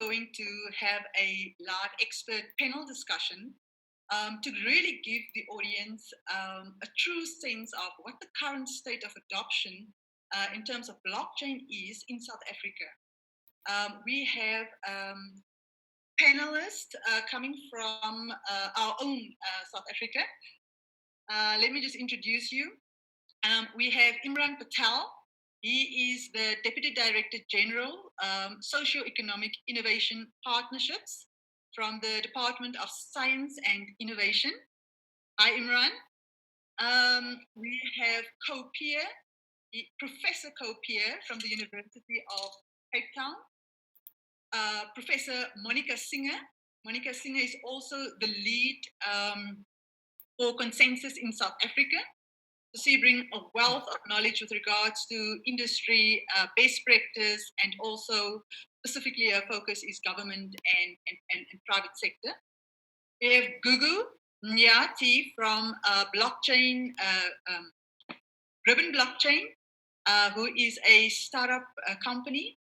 going to have a large expert panel discussion to really give the audience a true sense of what the current state of adoption in terms of blockchain is in South Africa. We have panelists coming from our own South Africa. Let me just introduce you. We have Imran Patel. He is the Deputy Director General, Socio-Economic Innovation Partnerships from the Department of Science and Innovation. Hi, Imran. We have Kopier, Professor Kopier from the University of Cape Town. Professor Monica Singer. Monica Singer is also the lead for consensus in South Africa. So she brings a wealth of knowledge with regards to industry best practice, and also specifically her focus is government and private sector. We have Gugu Nyati from blockchain, Ribbon Blockchain, who is a startup company.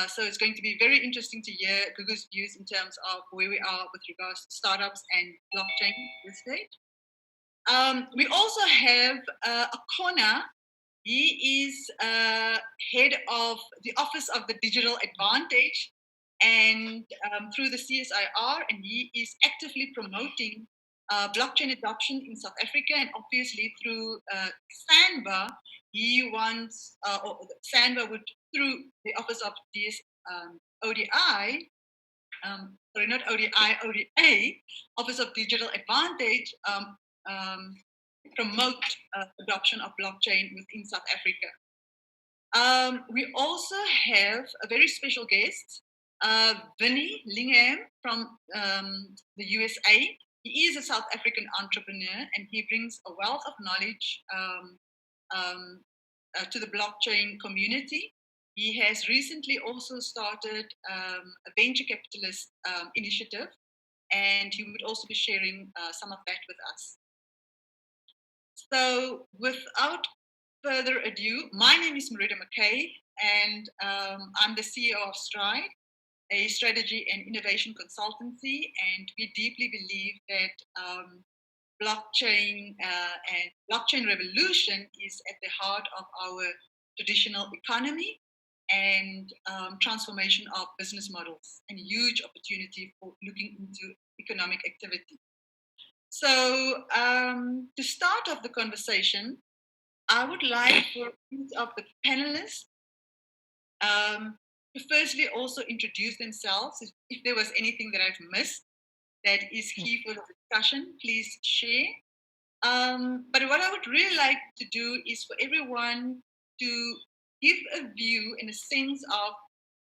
So it's going to be very interesting to hear Gugu's views in terms of where we are with regards to startups and blockchain at this stage. We also have Akona. He is head of the Office of the Digital Advantage and through the CSIR, and he is actively promoting blockchain adoption in South Africa, and obviously through SANBA, he wants, or SANBA would, through the Office of ODI, sorry, not ODI, ODA, Office of Digital Advantage, promote adoption of blockchain within South Africa. We also have a very special guest, Vinny Lingham from the USA. He is a South African entrepreneur, and he brings a wealth of knowledge to the blockchain community. He has recently also started a venture capitalist initiative, and he would also be sharing some of that with us. So without further ado, my name is Marita McKay, and I'm the CEO of Stride, a strategy and innovation consultancy, and we deeply believe that blockchain and blockchain revolution is at the heart of our traditional economy and transformation of business models, and huge opportunity for looking into economic activity. So to start off the conversation, I would like for each of the panelists to firstly also introduce themselves. If there was anything that I've missed that is key for the discussion, please share. But what I would really like to do is for everyone to give a view in a sense of,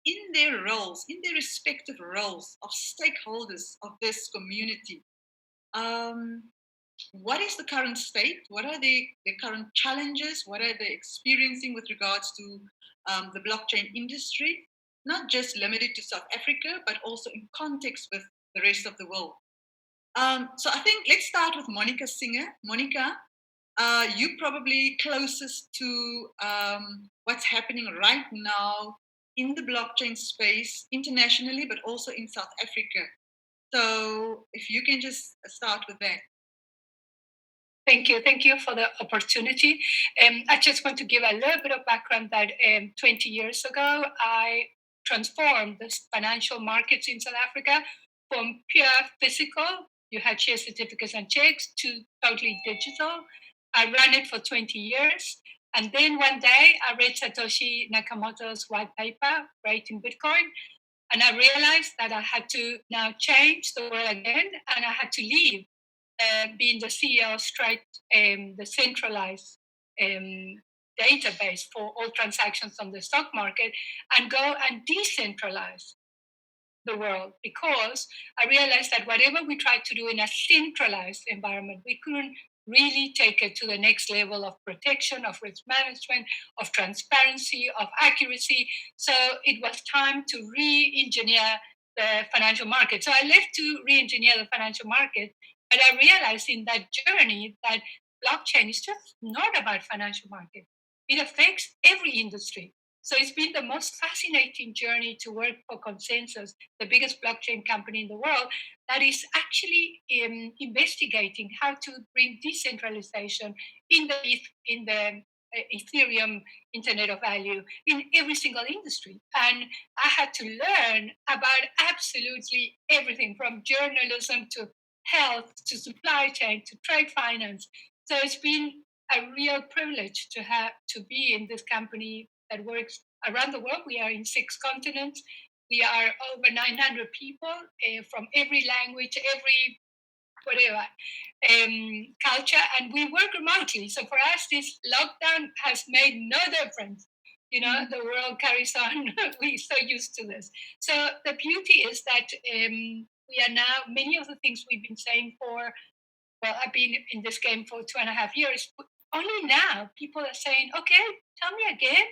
in their roles, in their respective roles of stakeholders of this community, what is the current state? What are the current challenges? What are they experiencing with regards to the blockchain industry? Not just limited to South Africa, but also in context with the rest of the world. So I think let's start with Monica Singer. Monica, you probably closest to what's happening right now in the blockchain space internationally, but also in South Africa. So if you can just start with that. Thank you for the opportunity. I just want to give a little bit of background that 20 years ago, I transformed the financial markets in South Africa from pure physical, you had share certificates and checks, to totally digital. I ran it for 20 years. And then one day I read Satoshi Nakamoto's white paper, Creating Bitcoin. And I realized that I had to now change the world again, and I had to leave being the CEO of Stride, the centralized database for all transactions on the stock market, and go and decentralize the world, because I realized that whatever we tried to do in a centralized environment, we couldn't really take it to the next level of protection, of risk management, of transparency, of accuracy. So it was time to re-engineer the financial market. So I left to re-engineer the financial market, but I realized in that journey that blockchain is just not about financial market. It affects every industry. So it's been the most fascinating journey to work for Consensus, the biggest blockchain company in the world, that is actually investigating how to bring decentralization in the Ethereum Internet of Value in every single industry. And I had to learn about absolutely everything from journalism to health to supply chain to trade finance. So it's been a real privilege to have to be in this company that works around the world. We are in 6 continents. We are over 900 people from every language, every whatever culture, and we work remotely. So for us, this lockdown has made no difference. The world carries on. We're so used to this. So the beauty is that we are now, many of the things we've been saying for, well, I've been in this game for 2.5 years. Only now people are saying, okay, tell me again.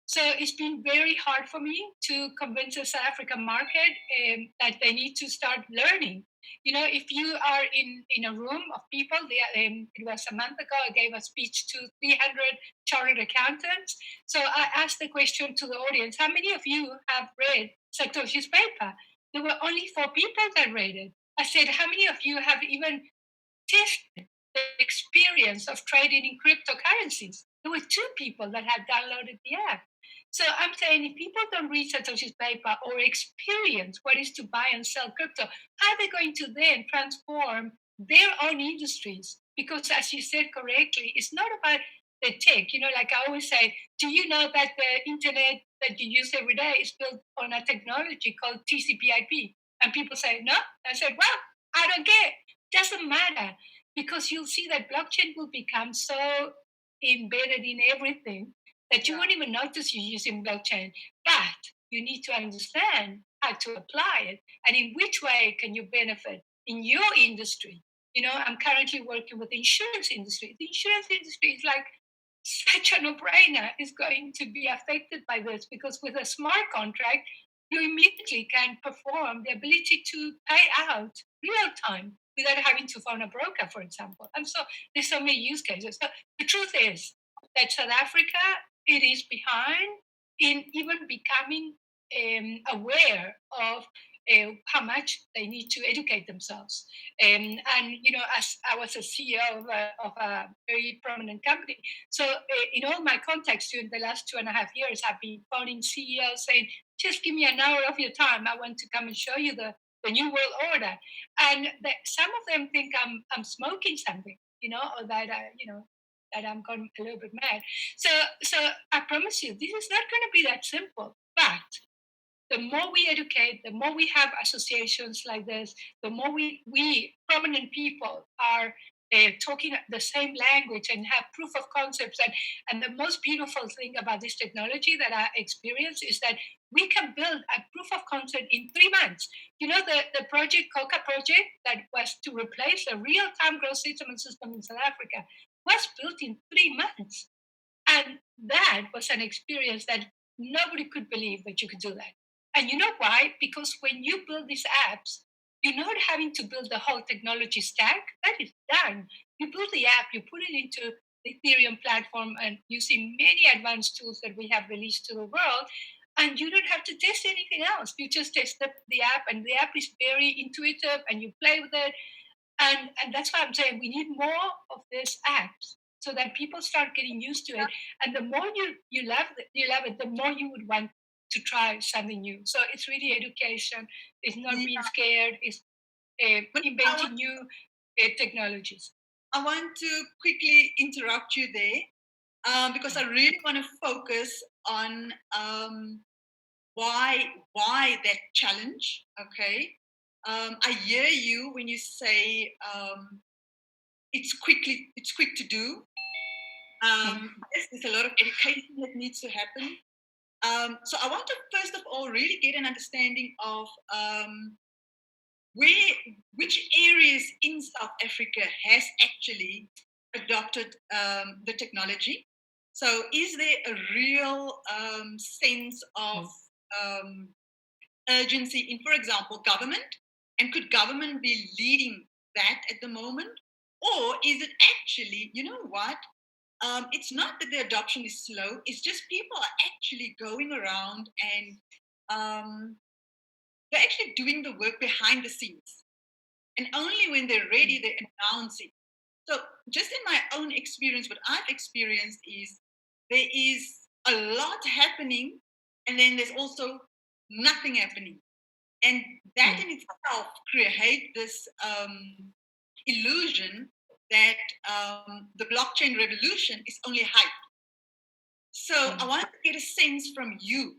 So it's been very hard for me to convince the South African market that they need to start learning. If you are in a room of people, it was a month ago, I gave a speech to 300 chartered accountants. So I asked the question to the audience, how many of you have read Satoshi's paper? There were only 4 people that read it. I said, how many of you have even tested the experience of trading in cryptocurrencies? There were 2 people that had downloaded the app. So I'm saying if people don't read Satoshi's paper or experience what is to buy and sell crypto, how are they going to then transform their own industries? Because as you said correctly, it's not about the tech. Like I always say, do you know that the internet that you use every day is built on a technology called TCP/IP? And people say, no. I said, well, I don't care. Doesn't matter, because you'll see that blockchain will become so embedded in everything that you won't even notice you're using blockchain. But you need to understand how to apply it and in which way can you benefit in your industry. I'm currently working with the insurance industry. The insurance industry is like such a no-brainer, is going to be affected by this, because with a smart contract, you immediately can perform the ability to pay out real time without having to phone a broker, for example. And so there's so many use cases. So the truth is that South Africa, it is behind in even becoming aware of how much they need to educate themselves. And as I was a CEO of a very prominent company, so in all my contacts during the last 2.5 years, I've been phoning CEOs saying, just give me an hour of your time. I want to come and show you the new world order. And some of them think I'm smoking something, or that that I'm going a little bit mad. So I promise you, this is not going to be that simple. But the more we educate, the more we have associations like this, the more we prominent people are talking the same language and have proof of concepts. And the most beautiful thing about this technology that I experience is that we can build a proof of concept in 3 months. The project, Coca project, that was to replace a real-time gross settlement system in South Africa, was built in 3 months. And that was an experience that nobody could believe that you could do that. And you know why? Because when you build these apps, you're not having to build the whole technology stack. That is done. You build the app, you put it into the Ethereum platform and using many advanced tools that we have released to the world. And you don't have to test anything else. You just test the app, and the app is very intuitive, and you play with it. And that's why I'm saying we need more of these apps so that people start getting used to it. And the more you love it, the more you would want to try something new. So it's really education. It's not being scared. It's inventing new technologies. I want to quickly interrupt you there because I really want to focus on why that challenge. Okay, I hear you when you say it's quick to do. Yes, there's a lot of education that needs to happen. So I want to first of all really get an understanding of which areas in South Africa has actually adopted the technology. So is there a real sense of urgency in, for example, government? And could government be leading that at the moment? Or is it actually, you know what? it's not that the adoption is slow. It's just people are actually going around and they're actually doing the work behind the scenes. And only when they're ready, they announce it. So, just in my own experience, what I've experienced is there is a lot happening, and then there's also nothing happening. And that in itself creates this illusion that the blockchain revolution is only hype. So I want to get a sense from you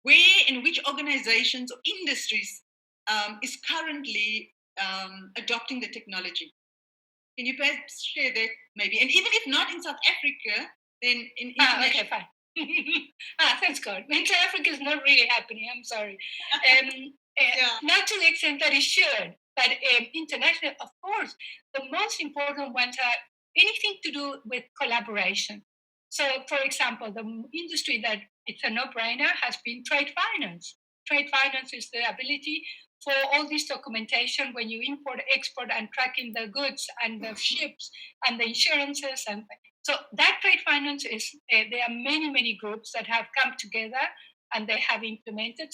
where and which organizations or industries is currently adopting the technology. Can you perhaps share that maybe? And even if not in South Africa, then in international. Okay, fine. Thanks God. South Africa is not really happening. I'm sorry. Yeah. Not to the extent that it should, but international, of course, the most important ones are anything to do with collaboration. So, for example, the industry that it's a no-brainer has been trade finance. Trade finance is the ability for all this documentation when you import, export, and tracking the goods and the ships and the insurances. And so that trade finance is, there are many, many groups that have come together and they have implemented.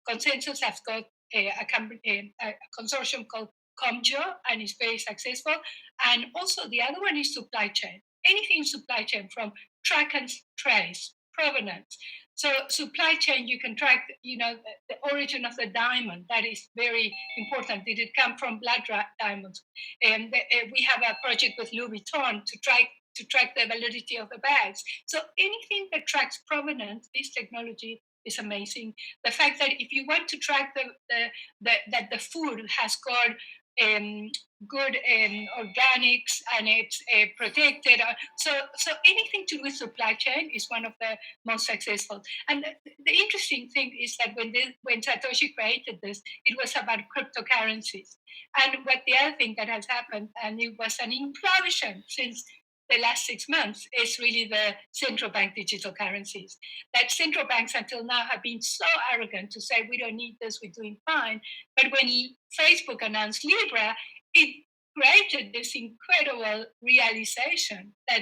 Consensus has got a consortium called Comjo and is very successful. And also the other one is supply chain. Anything supply chain, from track and trace, provenance. So supply chain, you can track, the origin of the diamond. That is very important. Did it come from blood diamonds? And we have a project with Louis Vuitton to track the validity of the bags. So anything that tracks provenance, this technology is amazing. The fact that if you want to track that the food has got good organics and it's protected. So anything to do with supply chain is one of the most successful. And the interesting thing is that when Satoshi created this, it was about cryptocurrencies. And what the other thing that has happened, and it was an implosion since the last 6 months, is really the central bank digital currencies. That central banks until now have been so arrogant to say we don't need this, we're doing fine. But when Facebook announced Libra, it created this incredible realization that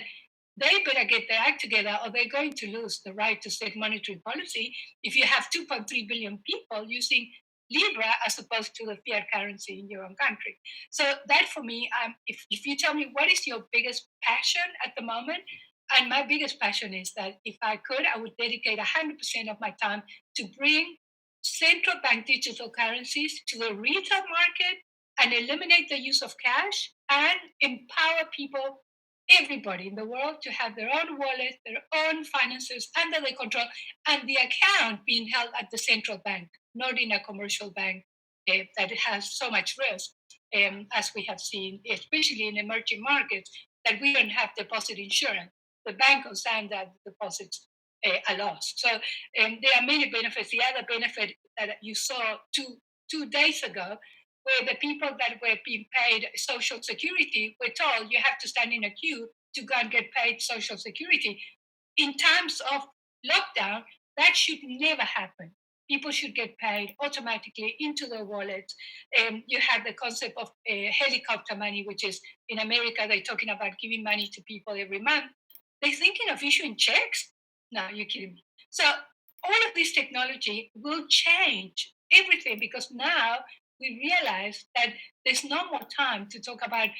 they better get their act together or they're going to lose the right to set monetary policy if you have 2.3 billion people using Libra as opposed to the fiat currency in your own country. So that for me, if you tell me what is your biggest passion at the moment, and my biggest passion is that if I could, I would dedicate 100% of my time to bring central bank digital currencies to the retail market and eliminate the use of cash and empower people, everybody in the world, to have their own wallet, their own finances under their control, and the account being held at the central bank, not in a commercial bank that has so much risk, as we have seen, especially in emerging markets, that we don't have deposit insurance. The bank will stand that deposits are lost. So there are many benefits. The other benefit that you saw two days ago, where the people that were being paid Social Security were told you have to stand in a queue to go and get paid Social Security. In times of lockdown, that should never happen. People should get paid automatically into their wallet. You have the concept of helicopter money, which is in America, they're talking about giving money to people every month. They're thinking of issuing checks. No, you're kidding me. So all of this technology will change everything because now we realize that there's no more time to talk about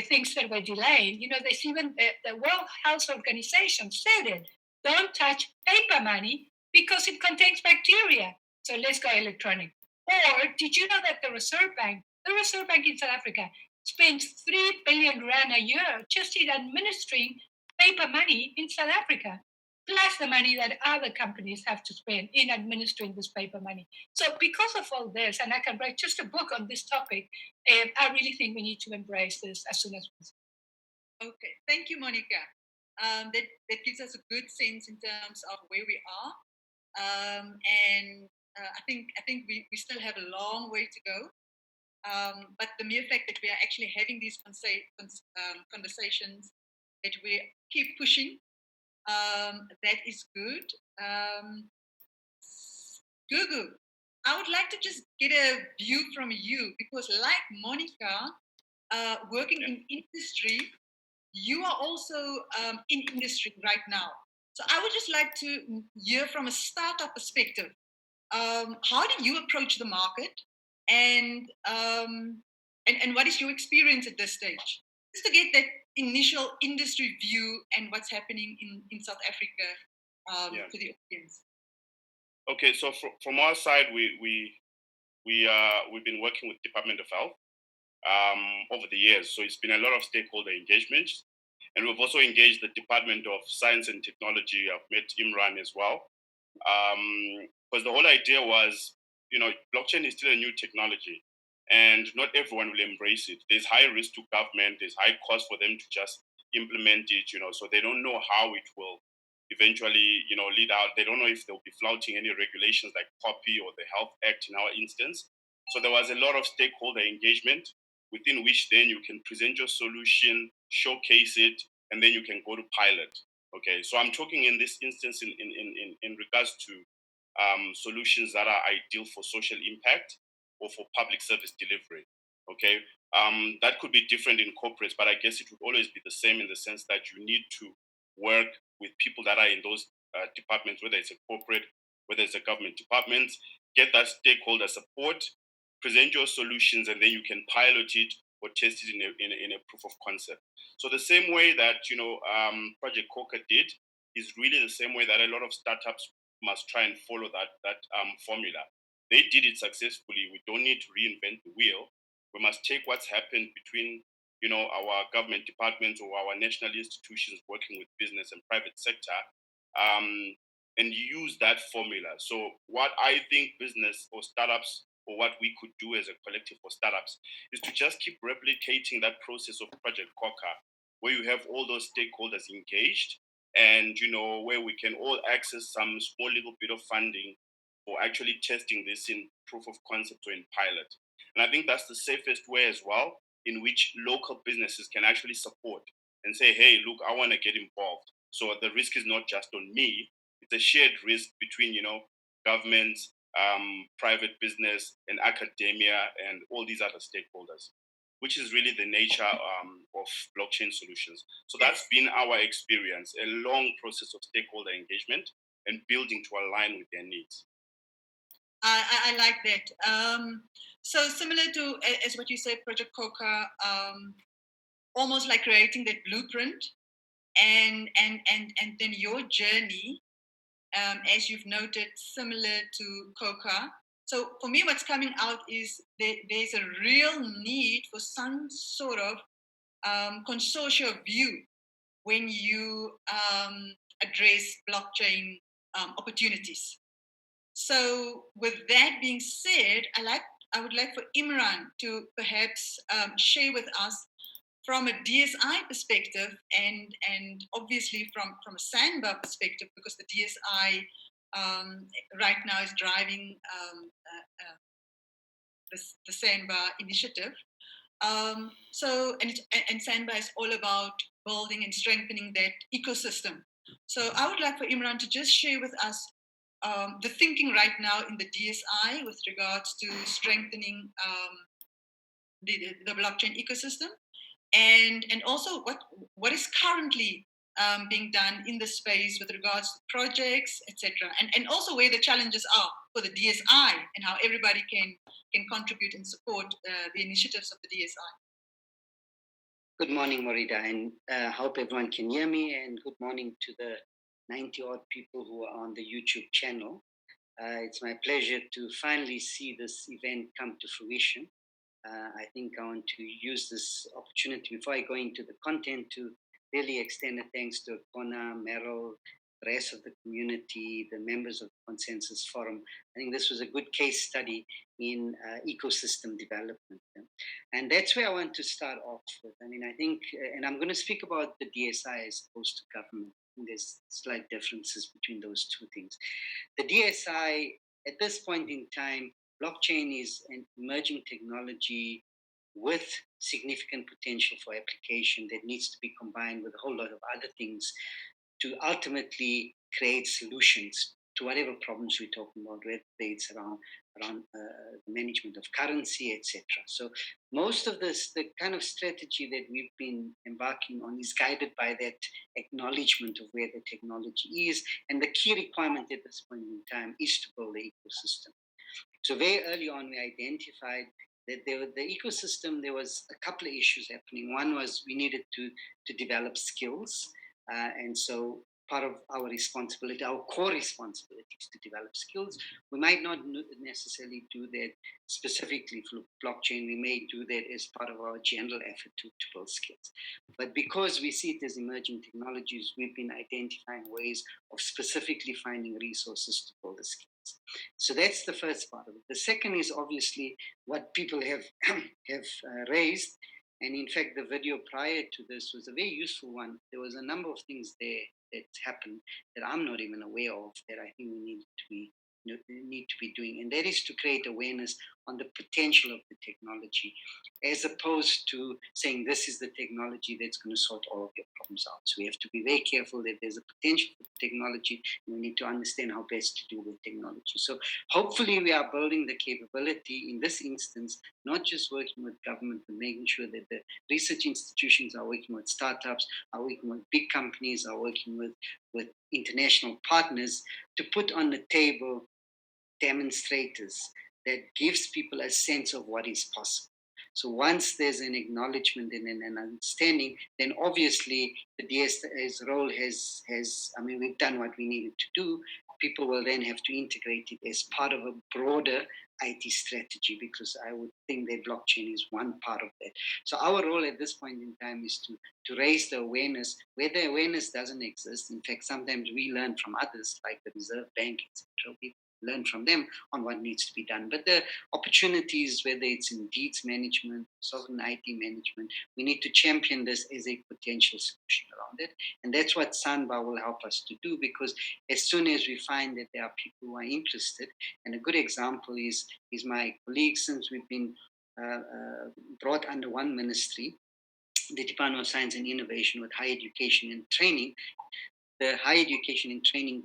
things that were delayed. There's even the World Health Organization said it. Don't touch paper money because it contains bacteria. So let's go electronic. Or did you know that the Reserve Bank in South Africa, spends 3 billion rand a year just in administering paper money in South Africa, plus the money that other companies have to spend in administering this paper money. So, because of all this, and I can write just a book on this topic, I really think we need to embrace this as soon as possible. Okay, thank you, Monica. That gives us a good sense in terms of where we are, and I think we still have a long way to go. But the mere fact that we are actually having these conversations, that we keep pushing, that is good. Gugu, I would like to just get a view from you because, like Monica, working in industry, you are also in industry right now. So I would just like to hear from a startup perspective. How do you approach the market, and and what is your experience at this stage? Just to get that initial industry view and what's happening in South Africa Yeah. to the audience. Okay. So from our side, we've been working with Department of Health over the years. So it's been a lot of stakeholder engagements, and we've also engaged the Department of Science and Technology. I've met Imran as well, because the whole idea was, blockchain is still a new technology, and not everyone will embrace it. There's high risk to government. There's high cost for them to just implement it. So they don't know how it will eventually, lead out. They don't know if they'll be flouting any regulations like copy or the Health Act in our instance. So there was a lot of stakeholder engagement within which then you can present your solution, showcase it, and then you can go to pilot. Okay, so I'm talking in this instance in regards to solutions that are ideal for social impact or for public service delivery. Okay, that could be different in corporates, but I guess it would always be the same in the sense that you need to work with people that are in those departments, whether it's a corporate, whether it's a government department, get that stakeholder support, present your solutions, and then you can pilot it or test it in a proof of concept. So the same way that Project Coca did is really the same way that a lot of startups must try and follow that formula. They did it successfully. We don't need to reinvent the wheel. We must take what's happened between our government departments or our national institutions working with business and private sector, um, and use that formula. So what I think business or startups or what we could do as a collective for startups is to just keep replicating that process of Project Coca, where you have all those stakeholders engaged, and where we can all access some small little bit of funding for actually testing this in proof of concept or in pilot. And I think that's the safest way as well, in which local businesses can actually support and say, hey, look, I want to get involved. So the risk is not just on me, it's a shared risk between, governments, private business, and academia, and all these other stakeholders, which is really the nature of blockchain solutions. So that's been our experience, a long process of stakeholder engagement and building to align with their needs. I like that. So similar to as what you said, Project Coca, almost like creating that blueprint, and then your journey, as you've noted, similar to Coca. So for me, what's coming out is there's a real need for some sort of consortia view when you address blockchain opportunities. So, with that being said, I would like for Imran to perhaps share with us from a DSI perspective, and obviously from a SANBA perspective, because the DSI right now is driving the SANBA initiative. And SANBA is all about building and strengthening that ecosystem. So I would like for Imran to just share with us the thinking right now in the DSI with regards to strengthening the blockchain ecosystem, and also what is currently being done in the space with regards to projects, etc., and also where the challenges are for the DSI and how everybody can contribute and support the initiatives of the DSI. Good morning, Morida, and hope everyone can hear me. And good morning to the 90 odd people who are on the YouTube channel. It's my pleasure to finally see this event come to fruition. I think I want to use this opportunity before I go into the content to really extend a thanks to Kona, Meryl, the rest of the community, the members of the Consensus Forum. I think this was a good case study in ecosystem development. And that's where I want to start off with. I mean, I think, and I'm going to speak about the DSI as opposed to government. There's slight differences between those two things. The DSI, at this point in time, blockchain is an emerging technology with significant potential for application that needs to be combined with a whole lot of other things to ultimately create solutions to whatever problems we're talking about, whether it's around the management of currency, etc. So most of this, the kind of strategy that we've been embarking on, is guided by that acknowledgement of where the technology is, and the key requirement at this point in time is to build the ecosystem. So very early on, we identified that the ecosystem, there was a couple of issues happening. One was we needed to develop skills, and so part of our responsibility, our core responsibility, is to develop skills. We might not necessarily do that specifically for blockchain. We may do that as part of our general effort to build skills. But because we see it as emerging technologies, we've been identifying ways of specifically finding resources to build the skills. So that's the first part of it. The second is obviously what people have raised, and in fact, the video prior to this was a very useful one. There was a number of things there that happened that I'm not even aware of that I think we need to be doing, and that is to create awareness on the potential of the technology, as opposed to saying this is the technology that's going to sort all of your problems out. So we have to be very careful that there's a potential for the technology, and we need to understand how best to deal with technology. So hopefully we are building the capability in this instance, not just working with government, but making sure that the research institutions are working with startups, are working with big companies, are working with international partners to put on the table demonstrators that gives people a sense of what is possible. So once there's an acknowledgement and an understanding, then obviously the DSA's role we've done what we needed to do. People will then have to integrate it as part of a broader IT strategy, because I would think that blockchain is one part of that. So our role at this point in time is to raise the awareness where the awareness doesn't exist. In fact, sometimes we learn from others, like the Reserve Bank, etc. We learn from them on what needs to be done. But the opportunities, whether it's in deeds management, sovereign IT management, we need to champion this as a potential solution around it. And that's what SANBA will help us to do, because as soon as we find that there are people who are interested, and a good example is my colleagues, since we've been brought under one ministry, the Department of Science and Innovation, with higher education and training, the higher education and training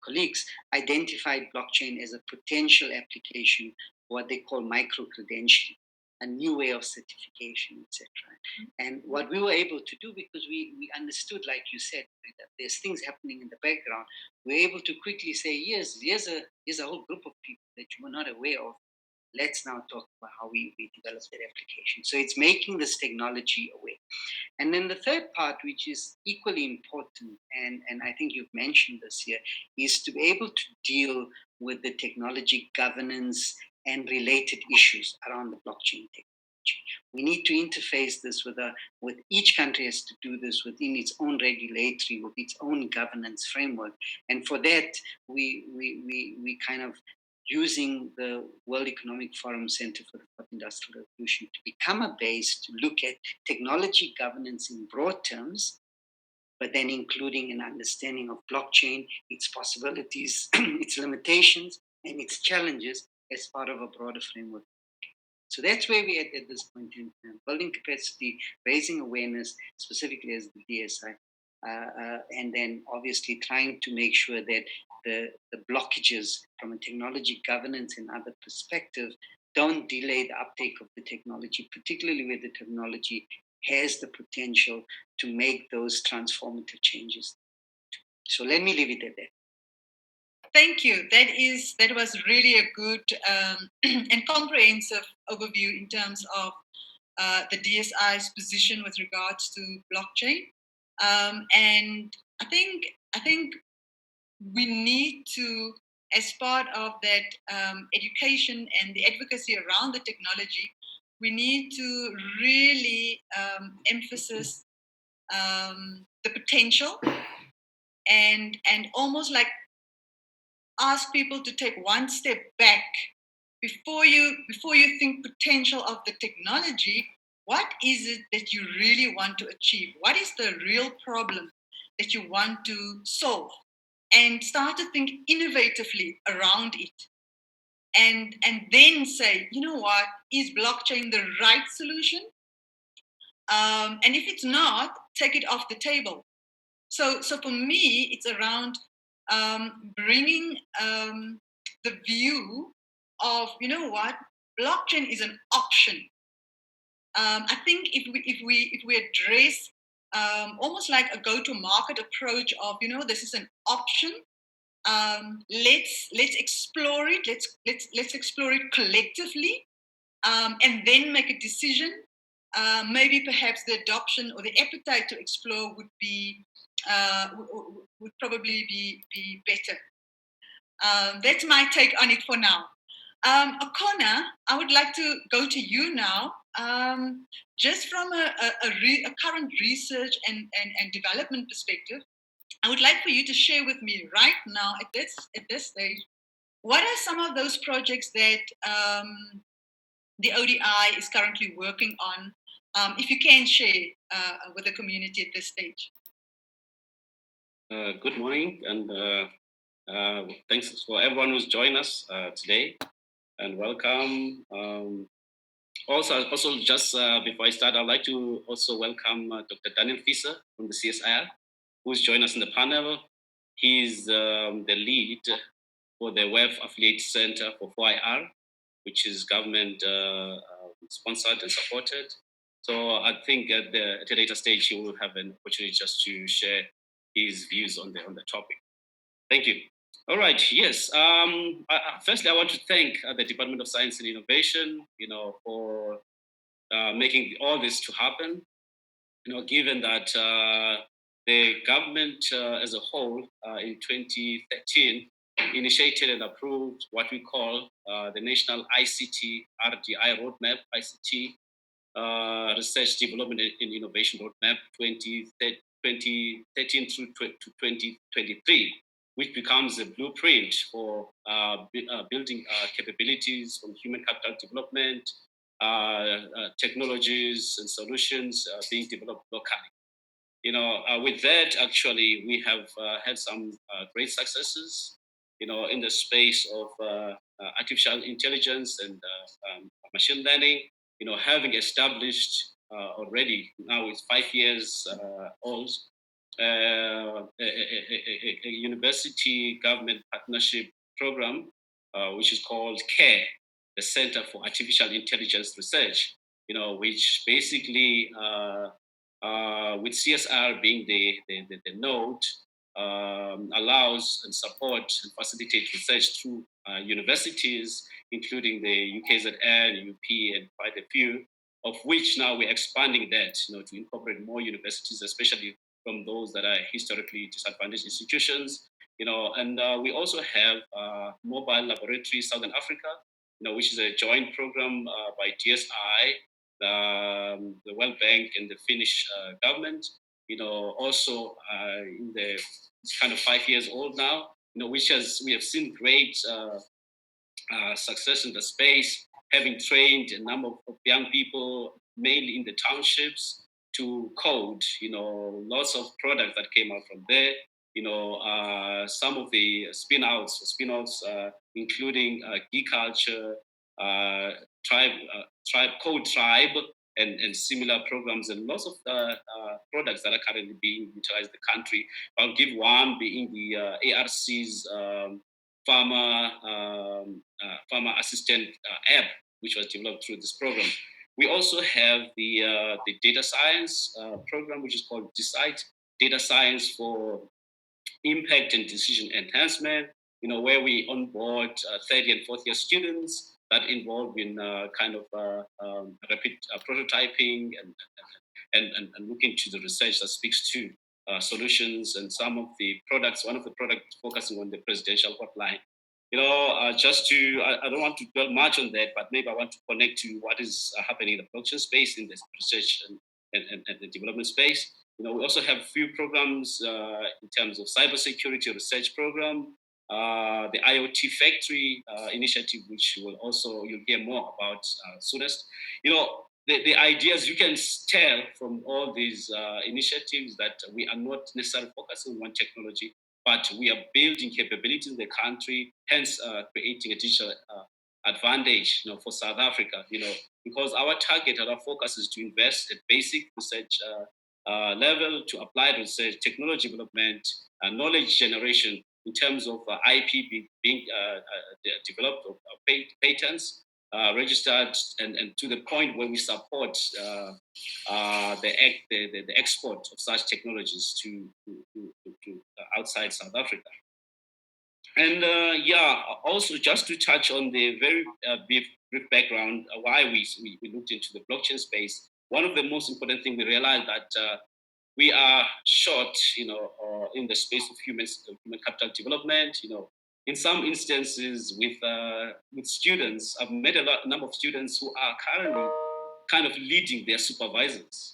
colleagues identified blockchain as a potential application for what they call micro-credentialing, a new way of certification, etc. And what we were able to do, because we understood, like you said, that there's things happening in the background, we were able to quickly say, yes, here's a whole group of people that you were not aware of. Let's now talk about how we develop that application. So it's making this technology aware. And then the third part, which is equally important, and I think you've mentioned this here, is to be able to deal with the technology governance and related issues around the blockchain technology. We need to interface this with each country has to do this within its own regulatory, with its own governance framework. And for that, we kind of using the World Economic Forum Center for the Fourth Industrial Revolution to become a base to look at technology governance in broad terms, but then including an understanding of blockchain, its possibilities, its limitations, and its challenges as part of a broader framework. So that's where we're at this point in time, building capacity, raising awareness, specifically as the DSI, and then obviously trying to make sure that the blockages from a technology governance and other perspective don't delay the uptake of the technology, particularly where the technology has the potential to make those transformative changes. So let me leave it at that. Thank you. That was really a good and comprehensive overview in terms of the DSI's position with regards to blockchain. And I think we need to, as part of that education and the advocacy around the technology, we need to really emphasize the potential and almost like ask people to take one step back before you think potential of the technology. What is it that you really want to achieve? What is the real problem that you want to solve? And start to think innovatively around it. And then say, you know what, is blockchain the right solution? And if it's not, take it off the table. So for me, it's around bringing the view of, you know what, blockchain is an option. I think if we address almost like a go-to-market approach of, you know, this is an option. Let's explore it. Let's explore it collectively, and then make a decision. Maybe perhaps the adoption or the appetite to explore would be would probably be better. That's my take on it for now. Akona, I would like to go to you now. Just from a current research and development perspective, I would like for you to share with me right now at this stage, what are some of those projects that the ODI is currently working on? If you can share with the community at this stage. Good morning, and thanks for everyone who's joined us today, and welcome. Also, just before I start, I'd like to also welcome Dr. Daniel Fisa from the CSIR, who's joined us in the panel. He's the lead for the Web Affiliate Center for 4IR, which is government sponsored and supported. So I think at a later stage, he will have an opportunity just to share his views on the topic. Thank you. All right. Yes. Firstly, I want to thank the Department of Science and Innovation, for making all this to happen. Given that the government as a whole in 2013 initiated and approved what we call the National ICT RDI Roadmap, ICT Research Development and Innovation Roadmap 2013 through to 2023, which becomes a blueprint for building capabilities from human capital development, technologies and solutions being developed locally. With that, actually, we have had some great successes, in the space of artificial intelligence and machine learning. Having established already, now it's 5 years old, a university government partnership program, which is called CARE, the Center for Artificial Intelligence Research, which basically, with CSR being the node, allows and supports and facilitates research through universities, including the UKZN, UP, and quite a few, of which now we're expanding that, to incorporate more universities, especially from those that are historically disadvantaged institutions, and we also have Mobile Laboratory Southern Africa, which is a joint program by DSI, the World Bank, and the Finnish government. Also in it's kind of 5 years old now. We have seen great success in the space, having trained a number of young people, mainly in the townships, to code. Lots of products that came out from there. Some of the spin-offs, including Geek Culture, Code Tribe, and similar programs, and lots of products that are currently being utilized in the country. I'll give one being the ARC's farmer assistant app, which was developed through this program. We also have the data science program, which is called Decide, Data Science for Impact and Decision Enhancement, where we onboard third and fourth year students that involved in kind of rapid prototyping and looking to the research that speaks to solutions and some of the products. One of the products focusing on the presidential hotline. I don't want to dwell much on that, but maybe I want to connect to what is happening in the blockchain space, in the research and the development space. We also have a few programs in terms of cybersecurity research program, the IoT Factory initiative, which you'll hear more about soonest. The ideas you can tell from all these initiatives that we are not necessarily focusing on one technology, but we are building capabilities in the country, hence creating a digital advantage, for South Africa, because our target and our focus is to invest at basic research level, to applied research, technology development, knowledge generation, in terms of IP being developed or patents registered, and to the point where we support the export of such technologies to outside South Africa. And also just to touch on the very brief background, why we looked into the blockchain space. One of the most important things we realized that we are short, in the space of human capital development. In some instances with students, I've met a number of students who are currently kind of leading their supervisors,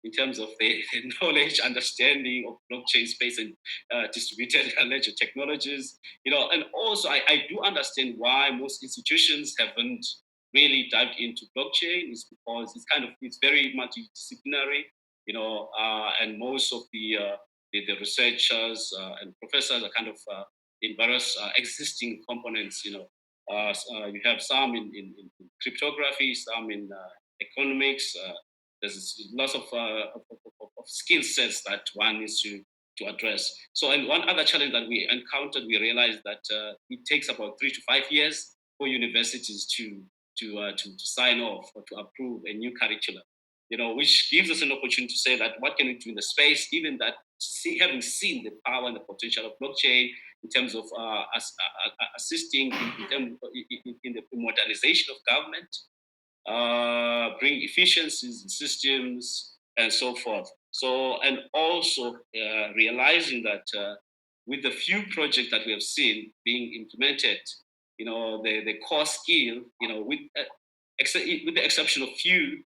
in terms of the knowledge, understanding of blockchain space and distributed ledger technologies, and also I do understand why most institutions haven't really dived into blockchain is because it's very multidisciplinary, and most of the researchers and professors are kind of in various existing components, you have some in cryptography, some in economics. There's lots of skill sets that one needs to address. So, and one other challenge that we encountered, we realized that it takes about 3 to 5 years for universities to sign off or to approve a new curriculum. Which gives us an opportunity to say that what can we do in the space, given that having seen the power and the potential of blockchain in terms of assisting in the modernization of government, bring efficiencies in systems and so forth. So, and also realizing that with the few projects that we have seen being implemented, the core skill, with the exception of few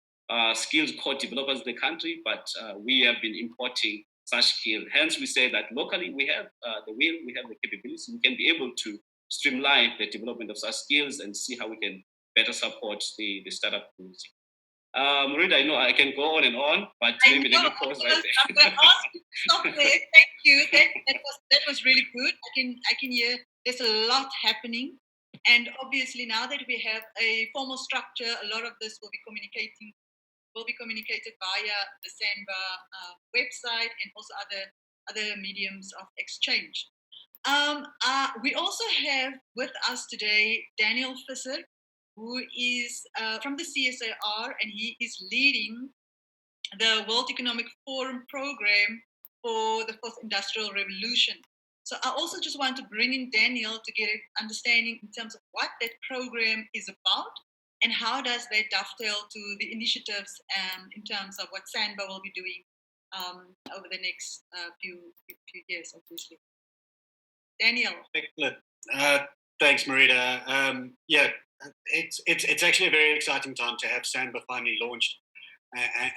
skilled core developers in the country, but we have been importing such skill. Hence, we say that locally we have the will, we have the capabilities, we can be able to streamline the development of such skills and see how we can better support the startup community. Rita, I know I can go on and on, but maybe let me pause right there. I'm going to ask you to stop there. Thank you. That was really good. I can hear there's a lot happening, and obviously now that we have a formal structure, a lot of this will be communicated via the SANBA website and also other mediums of exchange. We also have with us today Daniel Visser, who is from the CSIR, and he is leading the World Economic Forum program for the Fourth Industrial Revolution. So I also just want to bring in Daniel to get an understanding in terms of what that program is about and how does that dovetail to the initiatives in terms of what SANBA will be doing over the next few years, obviously. Daniel. Excellent. Thanks, Marita. It's actually a very exciting time to have SANBA finally launched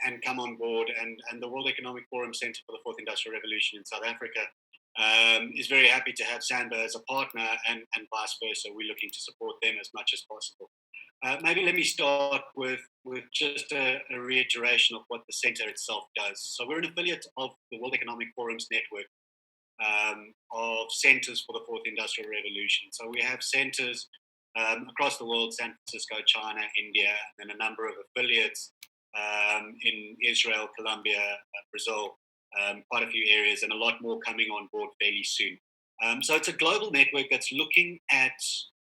and come on board. And the World Economic Forum Center for the Fourth Industrial Revolution in South Africa is very happy to have SANBA as a partner and vice versa. We're looking to support them as much as possible. Maybe let me start with just a reiteration of what the center itself does. So we're an affiliate of the World Economic Forum's network of centers for the Fourth Industrial Revolution. So we have centers across the world: San Francisco, China, India, and a number of affiliates in Israel, Colombia, Brazil, quite a few areas, and a lot more coming on board fairly soon. So it's a global network that's looking at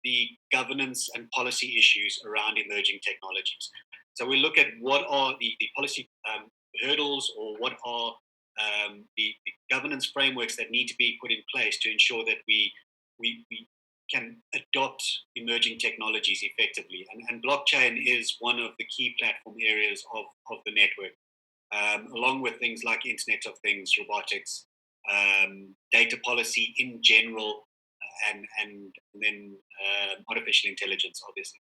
the governance and policy issues around emerging technologies. So we look at what are the policy hurdles, or what are the governance frameworks that need to be put in place to ensure that we can adopt emerging technologies effectively. And blockchain is one of the key platform areas of the network, along with things like Internet of Things, robotics, data policy in general, and then artificial intelligence, obviously.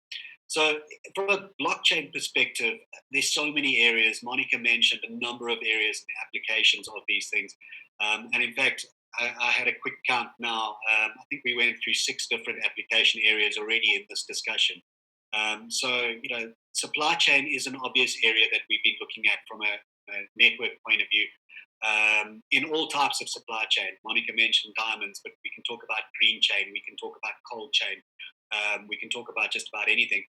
So from a blockchain perspective, there's so many areas. Monica mentioned a number of areas and applications of these things. And in fact, I had a quick count now. I think we went through 6 different application areas already in this discussion. So, supply chain is an obvious area that we've been looking at from a network point of view. In all types of supply chain. Monica mentioned diamonds, but we can talk about green chain, we can talk about cold chain, we can talk about just about anything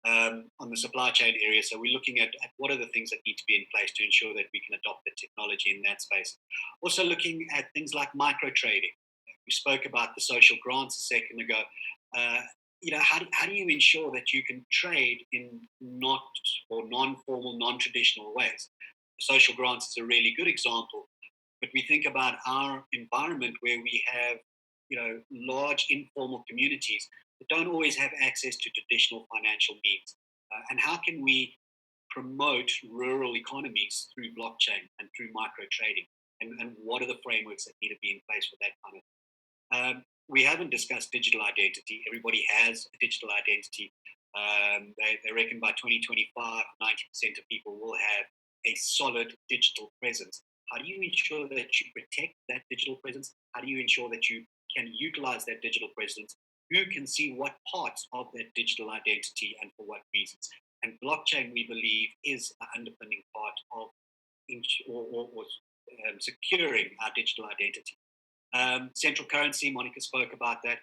on the supply chain area. So we're looking at what are the things that need to be in place to ensure that we can adopt the technology in that space. Also looking at things like micro trading. We spoke about the social grants a second ago. How do you ensure that you can trade in not or non-formal, non-traditional ways? Social grants is a really good example, but we think about our environment where we have, large informal communities that don't always have access to traditional financial means. And how can we promote rural economies through blockchain and through micro trading? And what are the frameworks that need to be in place for that kind of we haven't discussed digital identity. Everybody has a digital identity. They reckon by 2025, 90% of people will have a solid digital presence. How do you ensure that you protect that digital presence? How do you ensure that you can utilize that digital presence? Who can see what parts of that digital identity and for what reasons? And blockchain, we believe, is an underpinning part of securing our digital identity. Central currency, Monica spoke about that.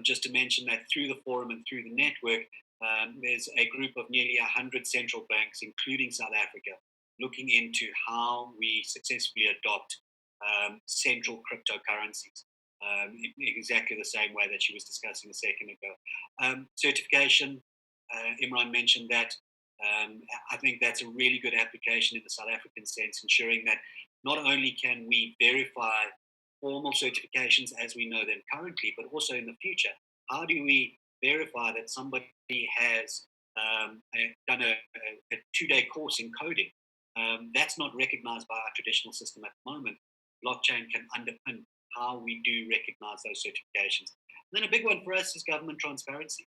Just to mention that through the forum and through the network, there's a group of nearly 100 central banks, including South Africa, looking into how we successfully adopt central cryptocurrencies in exactly the same way that she was discussing a second ago. Certification, Imran mentioned that. I think that's a really good application in the South African sense, ensuring that not only can we verify formal certifications as we know them currently, but also in the future, how do we verify that somebody has done a 2-day course in coding? That's not recognized by our traditional system at the moment. Blockchain can underpin how we do recognize those certifications. And then a big one for us is government transparency.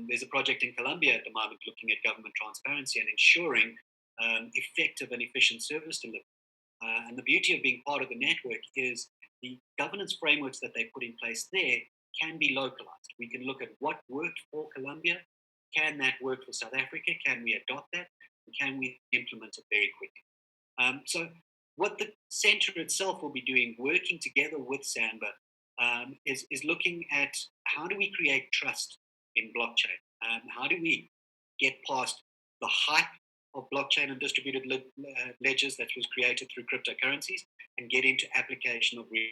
There's a project in Colombia at the moment looking at government transparency and ensuring effective and efficient service delivery. And the beauty of being part of the network is the governance frameworks that they put in place there can be localized. We can look at what worked for Colombia. Can that work for South Africa? Can we adopt that? And can we implement it very quickly? So what the center itself will be doing, working together with SANBA, is looking at how do we create trust in blockchain? How do we get past the hype of blockchain and distributed ledgers that was created through cryptocurrencies and get into application of real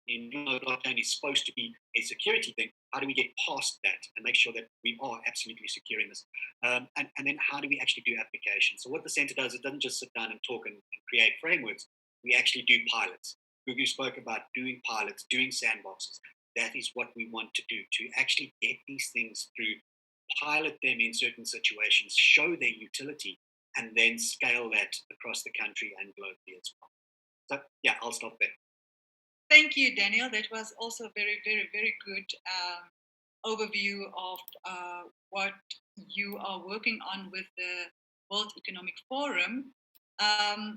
even though blockchain is supposed to be a security thing, how do we get past that and make sure that we are absolutely securing this? And then how do we actually do applications? So what the center does, it doesn't just sit down and talk and create frameworks. We actually do pilots. Gugu spoke about doing pilots, doing sandboxes. That is what we want to do, to actually get these things through, pilot them in certain situations, show their utility, and then scale that across the country and globally as well. So yeah, I'll stop there. Thank you, Daniel. That was also a very, very, very good overview of what you are working on with the World Economic Forum.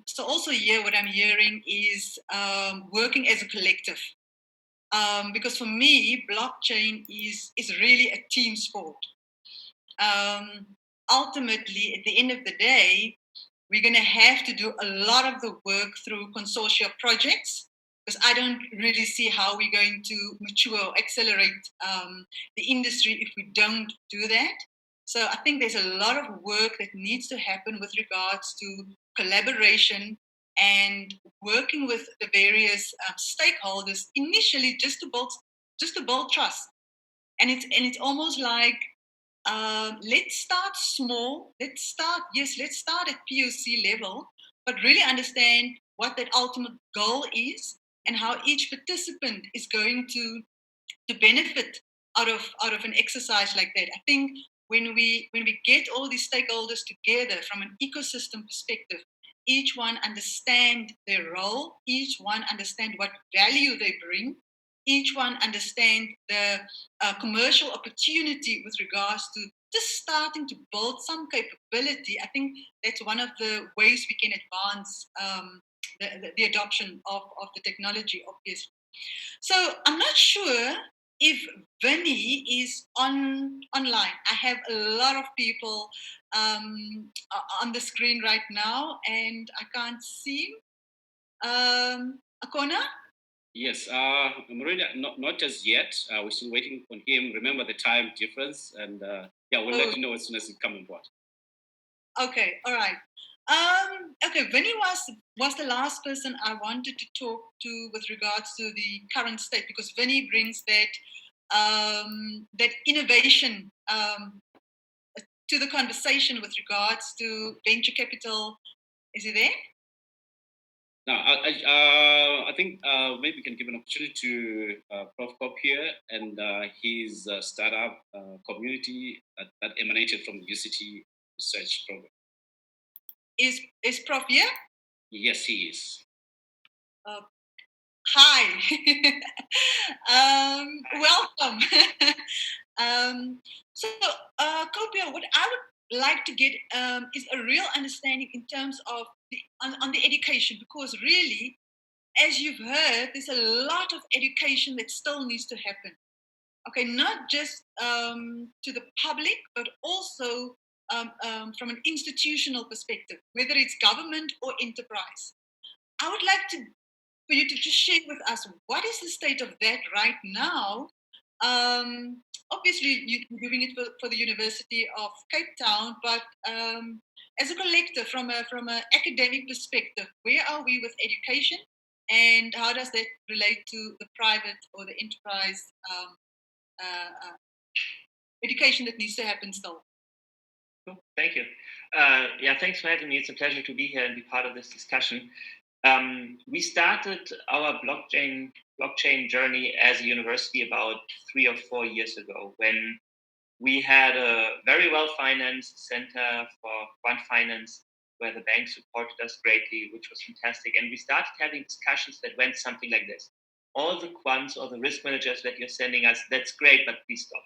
So also here, what I'm hearing is working as a collective. Because for me, blockchain is really a team sport. Ultimately, at the end of the day, we're going to have to do a lot of the work through consortia projects, because I don't really see how we're going to mature or accelerate the industry if we don't do that. So I think there's a lot of work that needs to happen with regards to collaboration and working with the various stakeholders initially just to build trust. And it's almost like let's start small. Let's start at POC level, but really understand what that ultimate goal is and how each participant is going to benefit out of an exercise like that. I think when we get all these stakeholders together from an ecosystem perspective, each one understand their role, each one understand what value they bring, each one understand the commercial opportunity with regards to just starting to build some capability. I think that's one of the ways we can advance the adoption of the technology, obviously. So I'm not sure if Vinny is online. I have a lot of people on the screen right now, and I can't see him. Akona? Yes, I'm ready. Not as yet. We're still waiting on him. Remember the time difference, and we'll let you know as soon as he comes on board. Okay, all right. Okay, Vinny was the last person I wanted to talk to with regards to the current state, because Vinny brings that innovation to the conversation with regards to venture capital. Is he there? Now, I think maybe we can give an opportunity to Prof. Pop here and his startup community that emanated from the UCT research program. Is Prof here? Yes, he is. Hi. Welcome. So, Kopia, what I would like to get is a real understanding in terms of on the education, because really, as you've heard, there's a lot of education that still needs to happen. Okay, not just to the public, but also from an institutional perspective, whether it's government or enterprise. I would like for you to just share with us what is the state of that right now. Obviously, you're doing it for the University of Cape Town, but as a collective, from an academic perspective, where are we with education, and how does that relate to the private or the enterprise education that needs to happen still? Cool. Thank you. Yeah, thanks for having me. It's a pleasure to be here and be part of this discussion. We started our blockchain journey as a university about 3 or 4 years ago, when we had a very well-financed center for quant finance where the bank supported us greatly, which was fantastic. And we started having discussions that went something like this. All the quants or the risk managers that you're sending us, that's great, but please stop.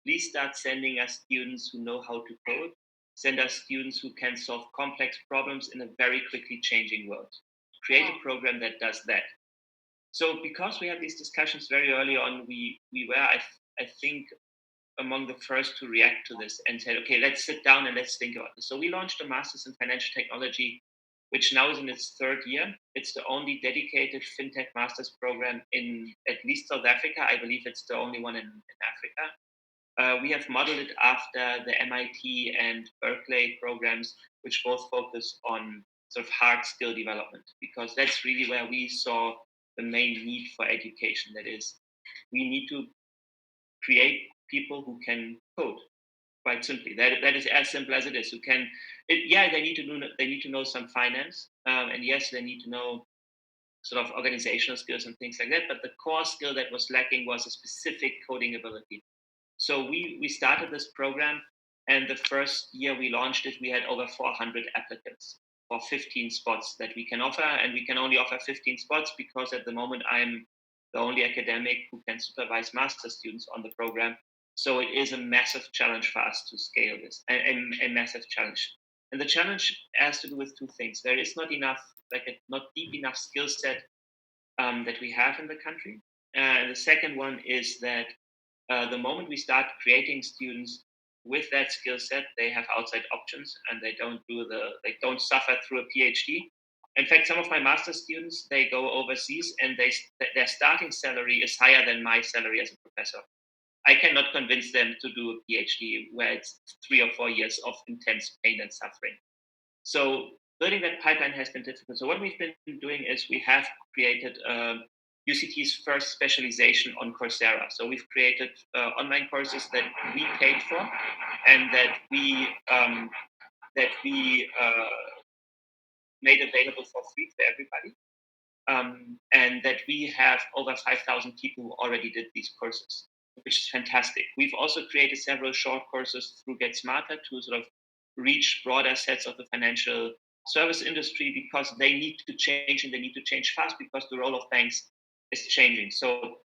Please start sending us students who know how to code. Send us students who can solve complex problems in a very quickly changing world. Create a program that does that. So because we had these discussions very early on, we were, I think, among the first to react to this and said, okay, let's sit down and let's think about this. So we launched a master's in financial technology, which now is in its third year. It's the only dedicated fintech master's program in at least South Africa. I believe it's the only one in Africa. We have modeled it after the MIT and Berkeley programs, which both focus on sort of hard skill development, because that's really where we saw the main need for education. That is, we need to create people who can code, quite simply. That is as simple as it is. Who can? They need to know some finance, and yes, they need to know sort of organizational skills and things like that. But the core skill that was lacking was a specific coding ability. So we started this program, and the first year we launched it, we had over 400 applicants for 15 spots that we can offer, and we can only offer 15 spots because at the moment I'm the only academic who can supervise master students on the program. So it is a massive challenge for us to scale this, a massive challenge. And the challenge has to do with two things. There is not deep enough skill set that we have in the country. And the second one is that the moment we start creating students with that skill set, they have outside options and they don't suffer through a PhD. In fact, some of my master students, they go overseas and their starting salary is higher than my salary as a professor. I cannot convince them to do a PhD where it's 3 or 4 years of intense pain and suffering. So building that pipeline has been difficult. So what we've been doing is we have created UCT's first specialization on Coursera. So we've created online courses that we paid for and that we made available for free for everybody. And that we have over 5,000 people who already did these courses, which is fantastic. We've also created several short courses through Get Smarter to sort of reach broader sets of the financial service industry, because they need to change and they need to change fast because the role of banks is changing. So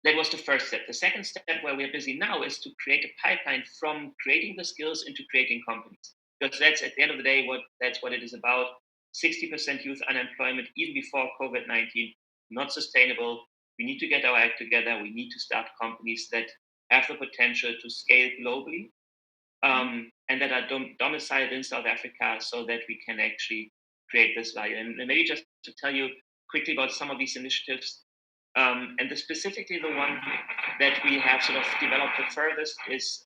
that was the first step. The second step, where we're busy now, is to create a pipeline from creating the skills into creating companies, because that's at the end of the day that's what it is about. 60% youth unemployment even before COVID-19, not sustainable. We need to get our act together. We need to start companies that have the potential to scale globally, and that are domiciled in South Africa, so that we can actually create this value. And maybe just to tell you quickly about some of these initiatives, and specifically the one that we have sort of developed the furthest is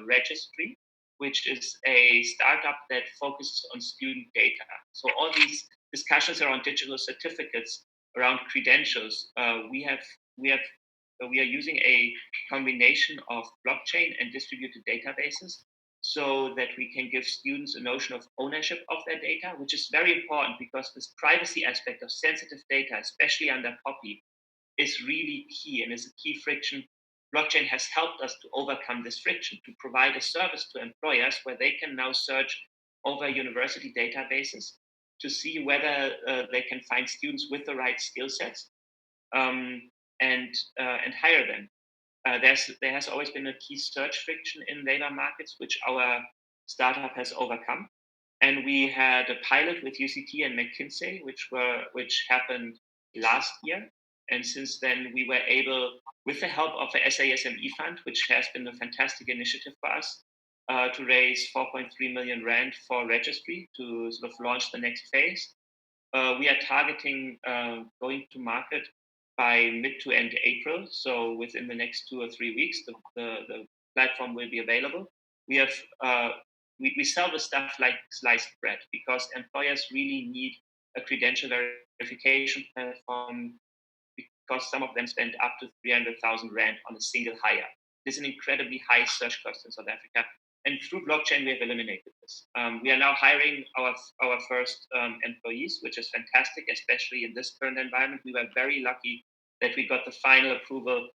Registry. which is a startup that focuses on student data. So all these discussions around digital certificates, around credentials, we are using a combination of blockchain and distributed databases so that we can give students a notion of ownership of their data, which is very important because this privacy aspect of sensitive data, especially under copy, is really key and is a key friction. Blockchain has helped us to overcome this friction, to provide a service to employers where they can now search over university databases to see whether they can find students with the right skill sets, um, and hire them. There has always been a key search friction in labor markets, which our startup has overcome. And we had a pilot with UCT and McKinsey, which happened last year. And since then, we were able, with the help of the SASME fund, which has been a fantastic initiative for us, to raise 4.3 million rand for registry to sort of launch the next phase. We are targeting going to market by mid to end April. So within the next 2 or 3 weeks, the platform will be available. We have we sell the stuff like sliced bread because employers really need a credential verification platform because some of them spend up to 300,000 rand on a single hire. This is an incredibly high search cost in South Africa. And through blockchain, we have eliminated this. We are now hiring our first employees, which is fantastic, especially in this current environment. We were very lucky that we got the final approval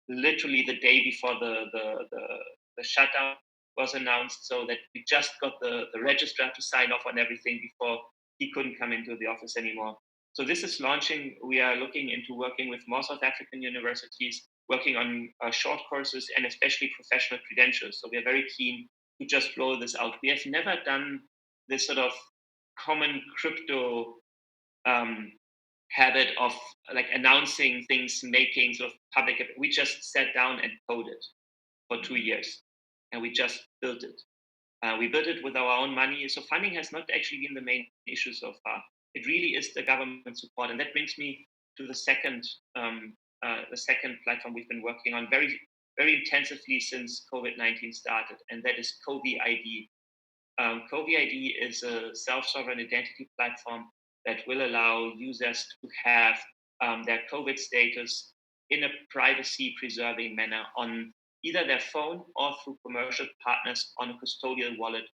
literally the day before the shutdown was announced, so that we just got the registrar to sign off on everything before he couldn't come into the office anymore. So this is launching. We are looking into working with more South African universities, working on short courses and especially professional credentials. So we are very keen to just roll this out. We have never done this sort of common crypto habit of like announcing things, making sort of public. We just sat down and coded for 2 years, and we just built it. We built it with our own money. So funding has not actually been the main issue so far. It really is the government support, and that brings me to the second platform we've been working on very intensively since COVID-19 started, and that is COVID-ID. COVID-ID is a self-sovereign identity platform that will allow users to have their COVID status in a privacy-preserving manner on either their phone or through commercial partners on a custodial wallet,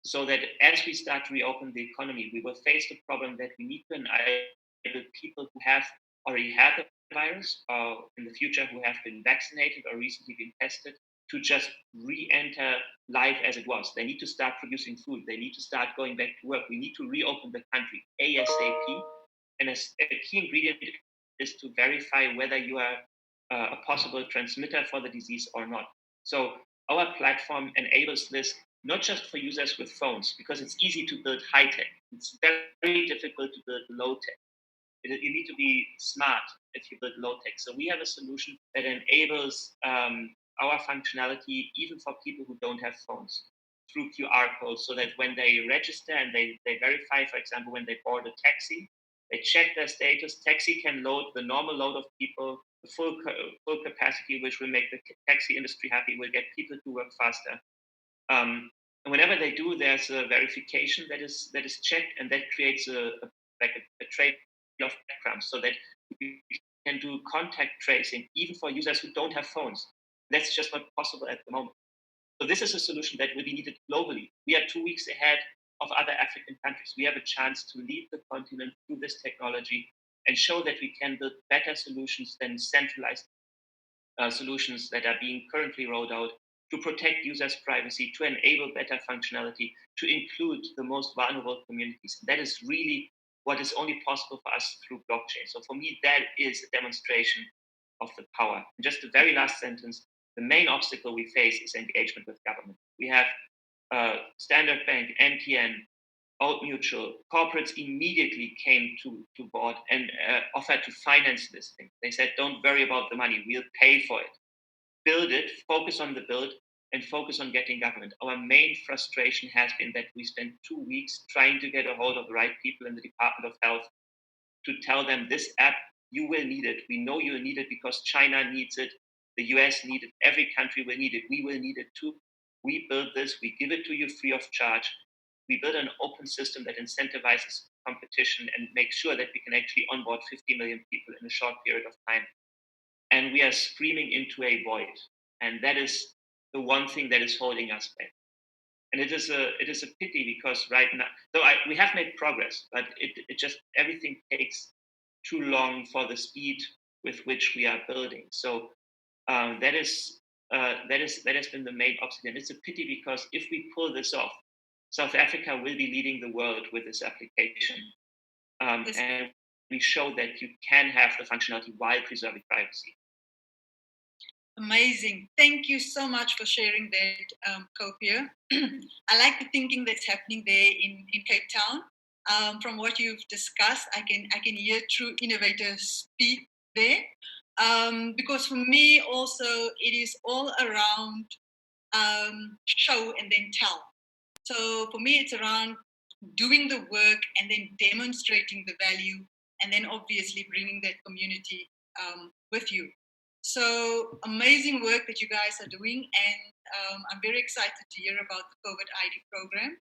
so that as we start to reopen the economy, we will face the problem that we need to enable people who have already had the virus or in the future who have been vaccinated or recently been tested to just re-enter life as it was. They need to start producing food. They need to start going back to work. We need to reopen the country ASAP. And a key ingredient is to verify whether you are a possible transmitter for the disease or not. So our platform enables this not just for users with phones, because it's easy to build high tech. It's very difficult to build low tech. You need to be smart if you build low tech. So we have a solution that enables our functionality even for people who don't have phones through QR codes, so that when they register and they verify, for example, when they board a taxi, they check their status. Taxi can load the normal load of people, the full capacity, which will make the taxi industry happy, will get people to work faster. And whenever they do, there's a verification that is checked, and that creates a trail of breadcrumbs, so that we can do contact tracing even for users who don't have phones. That's just not possible at the moment. So this is a solution that will be needed globally. We are 2 weeks ahead of other African countries. We have a chance to lead the continent through this technology and show that we can build better solutions than centralized solutions that are being currently rolled out to protect users' privacy, to enable better functionality, to include the most vulnerable communities. That is really what is only possible for us through blockchain. So for me, that is a demonstration of the power. And just the very last sentence, the main obstacle we face is engagement with government. We have Standard Bank, MTN, Old Mutual, corporates immediately came to board and offered to finance this thing. They said, don't worry about the money, we'll pay for it. Build it, focus on the build, and focus on getting government. Our main frustration has been that we spent 2 weeks trying to get a hold of the right people in the Department of Health to tell them this app, you will need it. We know you will need it because China needs it, the US needs it, every country will need it, we will need it too. we build this, we give it to you free of charge. We build an open system that incentivizes competition and makes sure that we can actually onboard 50 million people in a short period of time. And we are screaming into a void. And that is the one thing that is holding us back. And it is a pity because right now, we have made progress, but it just, everything takes too long for the speed with which we are building. So that has been the main obstacle. And it's a pity because if we pull this off, South Africa will be leading the world with this application. And we show that you can have the functionality while preserving privacy. Amazing. Thank you so much for sharing that, Kopia. I like the thinking that's happening there in Cape Town. From what you've discussed, I can hear true innovators speak there. Because for me also, it is all around show and then tell. So for me, it's around doing the work and then demonstrating the value, and then obviously bringing that community with you. So amazing work that you guys are doing, and I'm very excited to hear about the COVID ID program.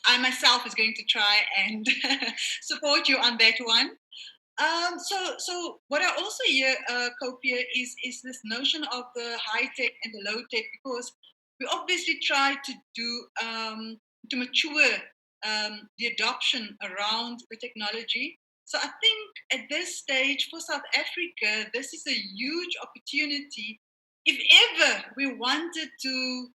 I myself is going to try and support you on that one. So what I also hear, Kopia, is this notion of the high tech and the low tech, because we obviously try to do to mature the adoption around the technology. So I think at this stage for South Africa, this is a huge opportunity. If ever we wanted to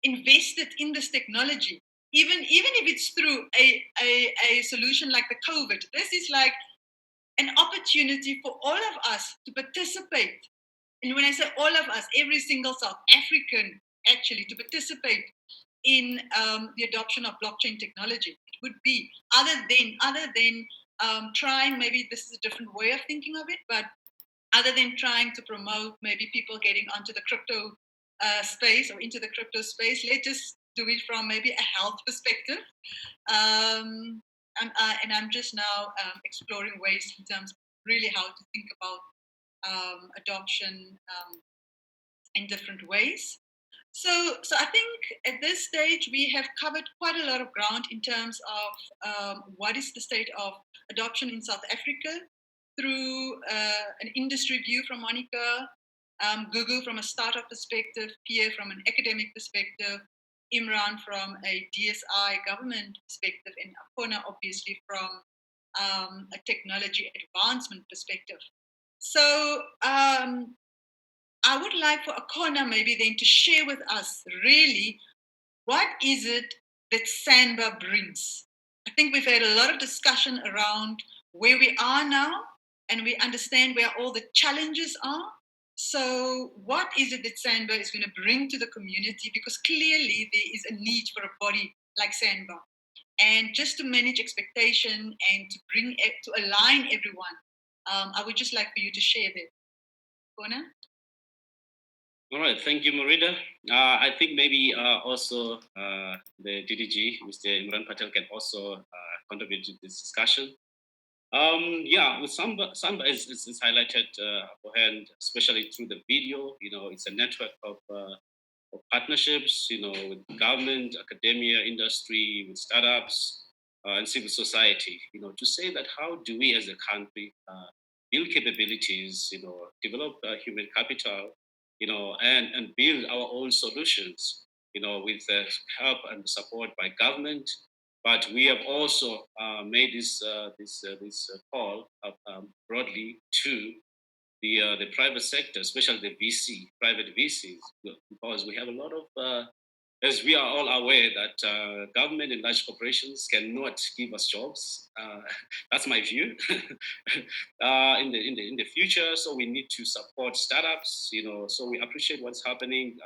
invest it in this technology, even if it's through a solution like the COVID, this is like an opportunity for all of us to participate. And when I say all of us, every single South African actually to participate in the adoption of blockchain technology. It would be other than trying, maybe this is a different way of thinking of it, but other than trying to promote maybe people getting onto the crypto space or into the crypto space, let's just do it from maybe a health perspective. And I'm just now exploring ways in terms of really how to think about adoption in different ways. So I think at this stage we have covered quite a lot of ground in terms of what is the state of adoption in South Africa through an industry view from Monica, Google from a startup perspective, Pierre from an academic perspective, Imran from a DSI government perspective, and Akona obviously from a technology advancement perspective. So I would like for Akona maybe then to share with us really what is it that SANBA brings. I think we've had a lot of discussion around where we are now, and we understand where all the challenges are. So what is it that SANBA is going to bring to the community? Because clearly there is a need for a body like SANBA. And just to manage expectation and to bring it, to align everyone, I would just like for you to share that. Akona? All right, thank you, Marida. I think maybe also the DDG, Mr. Imran Patel, can also contribute to this discussion. Yeah, with SANBA is highlighted beforehand, especially through the video. You know, it's a network of partnerships, you know, with government, academia, industry, with startups, and civil society. You know, to say that how do we as a country build capabilities, you know, develop human capital, you know, and build our own solutions, you know, with the help and support by government. But we have also made this call broadly to the private sector, especially the private VCs, because we have a lot of, as we are all aware, that government and large corporations cannot give us jobs. That's my view. In the future, so we need to support startups. You know, so we appreciate what's happening.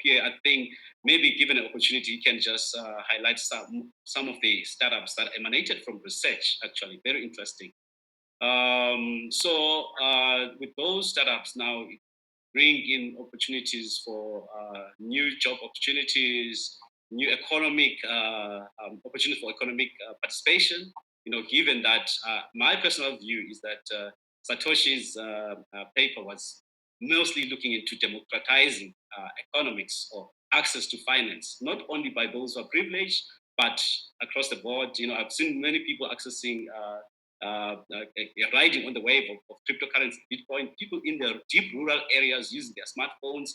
Here, I think maybe given an opportunity, you can just highlight some of the startups that emanated from research. Actually, very interesting. So with those startups now bring in opportunities for new job opportunities, new economic opportunity for economic participation. You know, given that my personal view is that Satoshi's paper was mostly looking into democratizing economics or access to finance, not only by those who are privileged, but across the board. I've seen many people accessing riding on the wave of cryptocurrency, Bitcoin. People in the deep rural areas using their smartphones,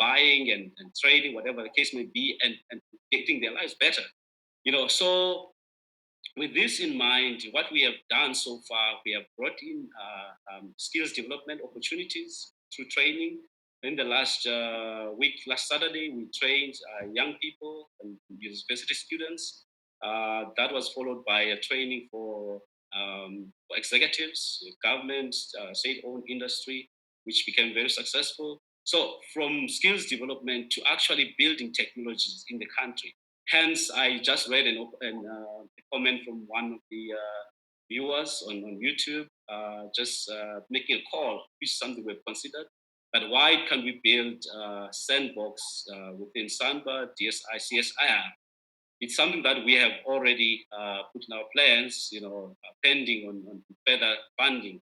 buying and trading, whatever the case may be, and getting their lives better. So with this in mind, what we have done so far, we have brought in skills development opportunities through training. In the last week, last Saturday, we trained young people and university students. That was followed by a training for executives, government, state-owned industry, which became very successful. So from skills development to actually building technologies in the country. Hence, I just read a comment from one of the viewers on YouTube, just making a call, which is something we've considered. But why can we build a sandbox within SANBA, DSI, CSIR? It's something that we have already put in our plans, pending on further funding.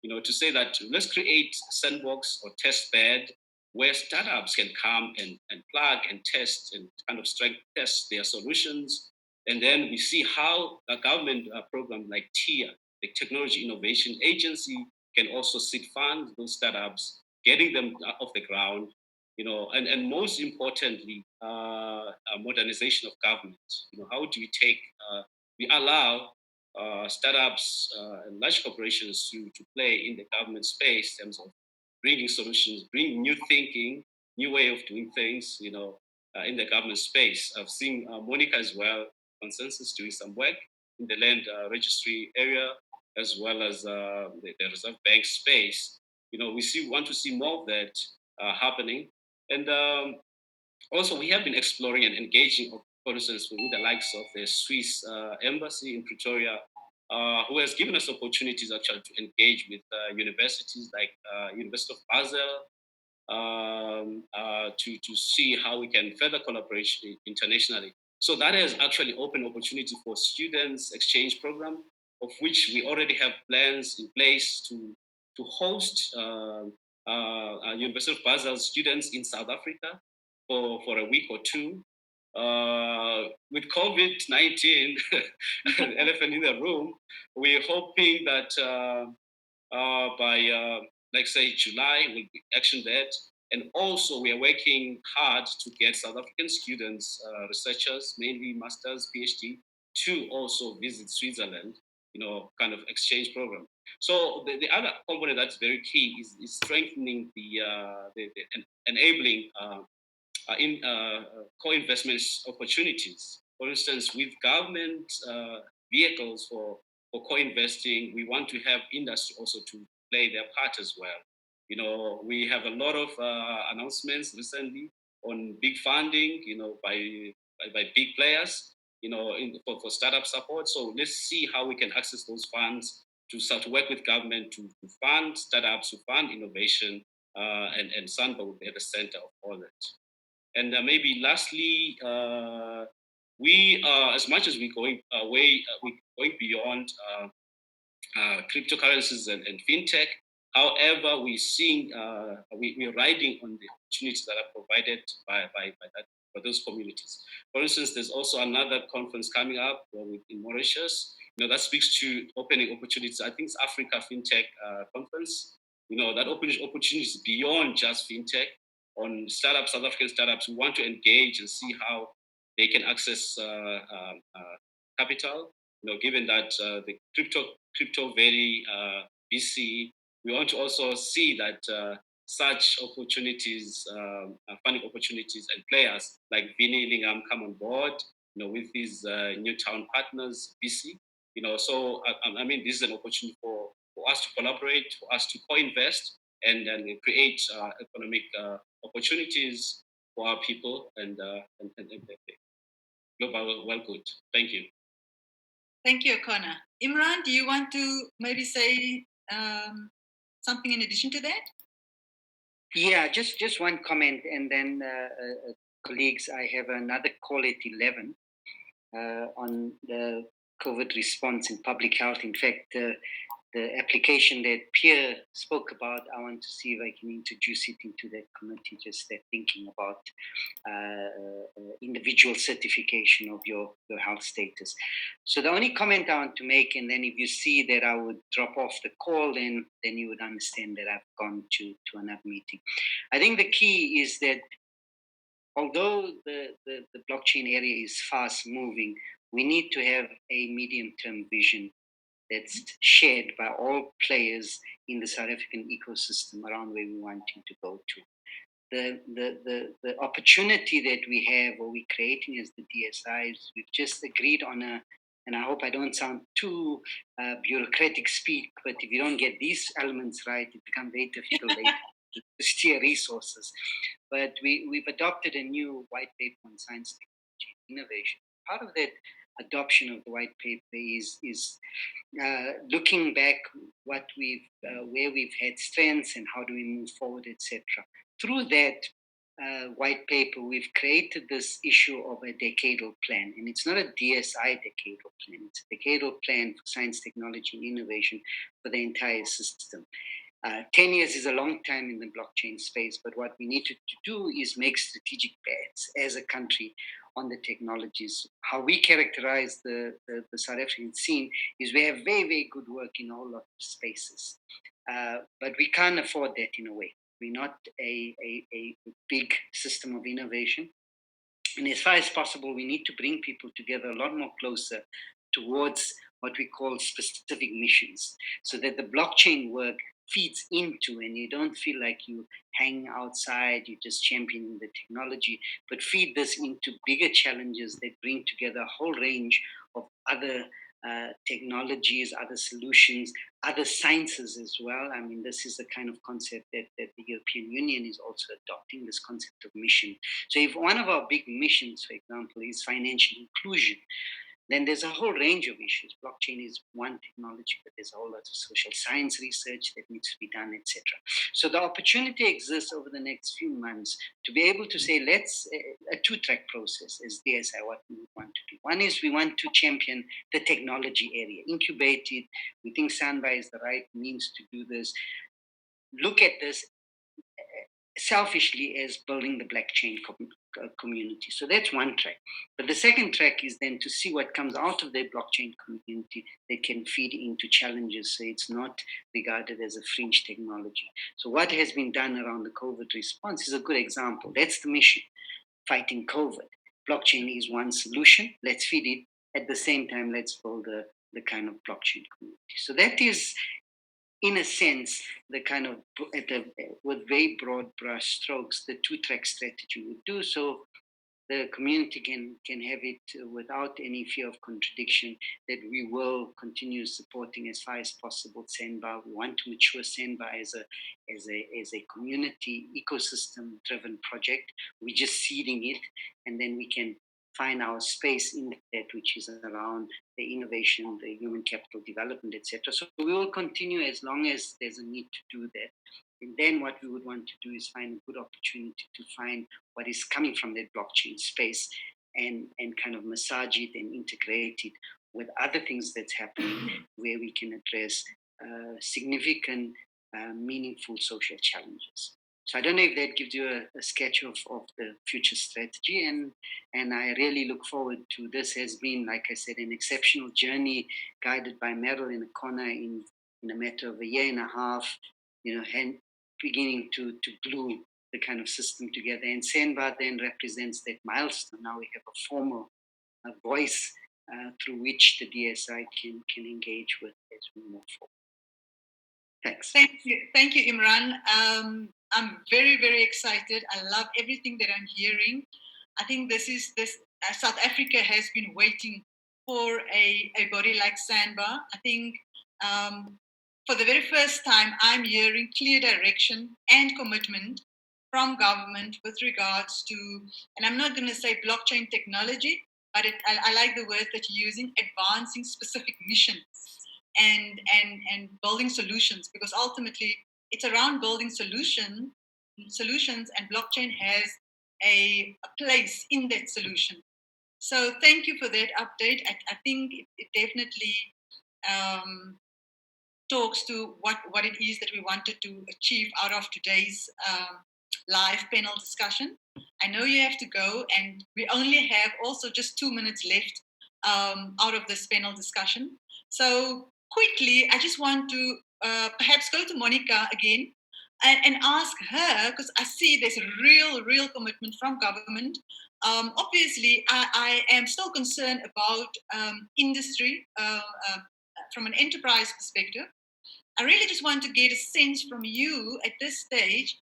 To say that let's create a sandbox or test bed where startups can come and plug and test and kind of strength test their solutions. And then we see how a government program like TIA, the Technology Innovation Agency, can also seed fund those startups, getting them off the ground, and most importantly, modernization of government. How do we allow startups and large corporations to play in the government space in terms of bringing solutions, bringing new thinking, new way of doing things, in the government space. I've seen Monica as well, Consensus, doing some work in the land registry area, as well as the Reserve Bank space. We want to see more of that happening. And also, we have been exploring and engaging, for instance, with the likes of the Swiss embassy in Pretoria, who has given us opportunities actually to engage with universities like University of Basel, to see how we can further collaborate internationally. So that has actually opened opportunity for students exchange program, of which we already have plans in place to host University of Basel students in South Africa for a week or two. With COVID-19, elephant in the room, we're hoping that by, like say, July, we'll be action that. And also, we are working hard to get South African students, researchers, mainly masters, PhD, to also visit Switzerland, kind of exchange program. So the other component that's very key is strengthening the enabling in co-investment opportunities. For instance, with government vehicles for co-investing, we want to have industry also to play their part as well. We have a lot of announcements recently on big funding, by big players, for startup support. So let's see how we can access those funds to start to work with government to fund startups, to fund innovation, and SANBA will be at the center of all that. And maybe lastly, we as much as we're going we're going beyond cryptocurrencies and fintech. However, we're seeing we're riding on the opportunities that are provided by those communities. For instance, there's also another conference coming up in Mauritius. That speaks to opening opportunities. I think it's Africa FinTech Conference. That opens opportunities beyond just fintech. On startups, South African startups, we want to engage and see how they can access capital. Given that the crypto very busy, we want to also see that such opportunities, funding opportunities, and players like Vinny Lingham come on board. With these Newtown partners, BC. So I mean, this is an opportunity for us to collaborate, for us to co-invest, and create economic opportunities for our people and global well good. Thank you. Thank you, Connor. Imran, do you want to maybe say something in addition to that? Yeah, just one comment, and then colleagues, I have another call at 11 on the COVID response in public health. In fact, the application that Pierre spoke about, I want to see if I can introduce it into that committee, just that thinking about individual certification of your health status. So the only comment I want to make, and then if you see that I would drop off the call, then you would understand that I've gone to another meeting. I think the key is that although the blockchain area is fast moving, we need to have a medium-term vision that's shared by all players in the South African ecosystem around where we want to go to. The opportunity that we have, or we're creating as the DSIs, we've just agreed on and I hope I don't sound too bureaucratic speak, but if you don't get these elements right, it becomes very difficult to steer resources. But we've adopted a new white paper on science, technology, and innovation. Part of that adoption of the white paper is looking back what where we've had strengths and how do we move forward, etc. Through that white paper, we've created this issue of a decadal plan, and it's not a DSI decadal plan; it's a decadal plan for science, technology, and innovation for the entire system. 10 years is a long time in the blockchain space, but what we need to do is make strategic bets as a country on the technologies. How we characterize the South African scene is we have very, very good work in all of the spaces, but we can't afford that in a way. We're not a big system of innovation. And as far as possible, we need to bring people together a lot more closer towards what we call specific missions, so that the blockchain work feeds into, and you don't feel like you hang outside, you're just championing the technology, but feed this into bigger challenges that bring together a whole range of other technologies, other solutions, other sciences as well. I mean, this is the kind of concept that the European Union is also adopting, this concept of mission. So if one of our big missions, for example, is financial inclusion, then there's a whole range of issues. Blockchain is one technology, but there's a whole lot of social science research that needs to be done, etc. So the opportunity exists over the next few months to be able to say, let's a two-track process as DSI, what we want to do. One is we want to champion the technology area, incubate it. We think SANBA is the right means to do this. Look at this selfishly as building the blockchain community. So that's one track. But the second track is then to see what comes out of the blockchain community that can feed into challenges, so it's not regarded as a fringe technology. So what has been done around the COVID response is a good example. That's the mission, fighting COVID. Blockchain is one solution. Let's feed it. At the same time, let's build the kind of blockchain community. So that is, in a sense, the kind of, with very broad brush strokes, the two-track strategy would do. So the community can have it without any fear of contradiction, that we will continue supporting as far as possible SANBA. We want to mature SANBA as a community ecosystem-driven project. We're just seeding it, and then we can find our space in that, which is around the innovation, the human capital development, etc. So we will continue as long as there's a need to do that. And then what we would want to do is find a good opportunity to find what is coming from that blockchain space and kind of massage it and integrate it with other things that's happening where we can address significant, meaningful social challenges. So I don't know if that gives you a sketch of the future strategy, and I really look forward to this. Has been, like I said, an exceptional journey guided by Meryl in a corner in a matter of a year and a half, and beginning to glue the kind of system together. And SANBA then represents that milestone. Now we have a formal voice through which the DSI can engage with as we move forward. Thanks. Thank you, Imran. I'm very, very excited. I love everything that I'm hearing. I think South Africa has been waiting for a body like SANBA. I think for the very first time, I'm hearing clear direction and commitment from government with regards to, and I'm not going to say blockchain technology, but I like the word that you're using, advancing specific missions and building solutions, because ultimately it's around building solutions, and blockchain has a place in that solution. So thank you for that update. I think it definitely talks to what it is that we wanted to achieve out of today's live panel discussion. I know you have to go, and we only have also just 2 minutes left out of this panel discussion. So quickly, I just want to perhaps go to Monica again and ask her, because I see there's a real commitment from government. Obviously, I am still concerned about industry from an enterprise perspective. I really just want to get a sense from you at this stage,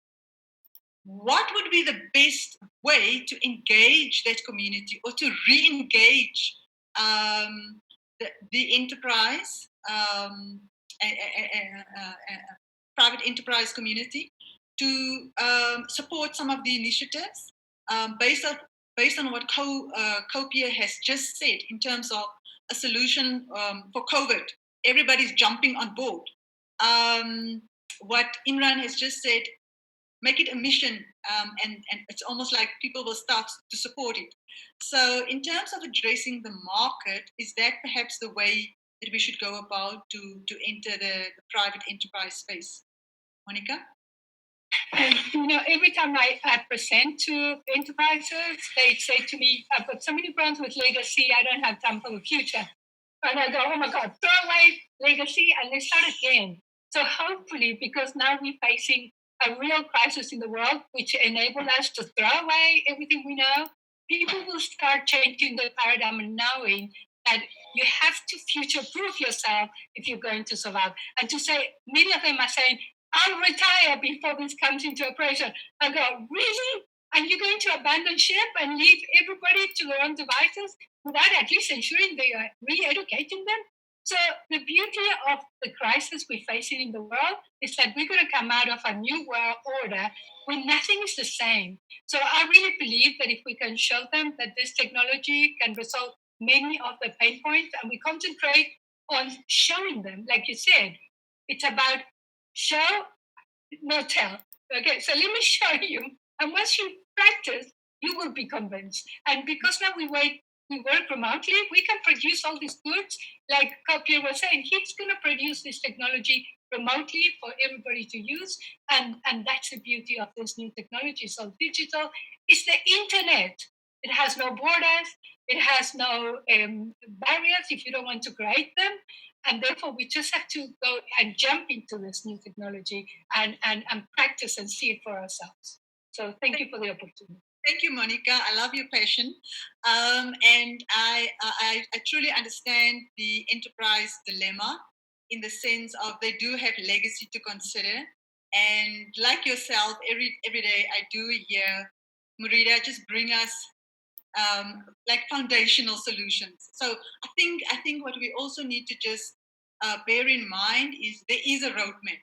what would be the best way to engage that community or to re-engage the enterprise, private enterprise community to support some of the initiatives based on what Copia has just said in terms of a solution for COVID. Everybody's jumping on board. What Imran has just said, make it a mission, and it's almost like people will start to support it. So in terms of addressing the market, is that perhaps the way that we should go about to enter the private enterprise space? Monica? And, every time I present to enterprises, they say to me, I've got so many brands with legacy, I don't have time for the future. And I go, oh my God, throw away legacy and let's start again. So hopefully, because now we're facing a real crisis in the world, which enable us to throw away everything we know, people will start changing the paradigm and knowing that you have to future-proof yourself if you're going to survive. And to say, many of them are saying, I'll retire before this comes into operation. I go, really? And you're going to abandon ship and leave everybody to their own devices without at least ensuring they are re-educating them? So the beauty of the crisis we're facing in the world is that we're going to come out of a new world order when nothing is the same. So I really believe that if we can show them that this technology can resolve many of the pain points, and we concentrate on showing them, like you said, it's about show, no tell. Okay, so let me show you. And once you practice, you will be convinced. And because now we work remotely, we can produce all these goods. Like Kopier was saying, he's going to produce this technology remotely for everybody to use. And that's the beauty of this new technology. So digital is the internet. It has no borders. It has no barriers if you don't want to create them. And therefore, we just have to go and jump into this new technology and practice and see it for ourselves. So thank you for the opportunity. Thank you, Monica. I love your passion. And I truly understand the enterprise dilemma in the sense of they do have legacy to consider. And like yourself, every day I do hear, Murida, just bring us like foundational solutions. So I think what we also need to just bear in mind is there is a roadmap,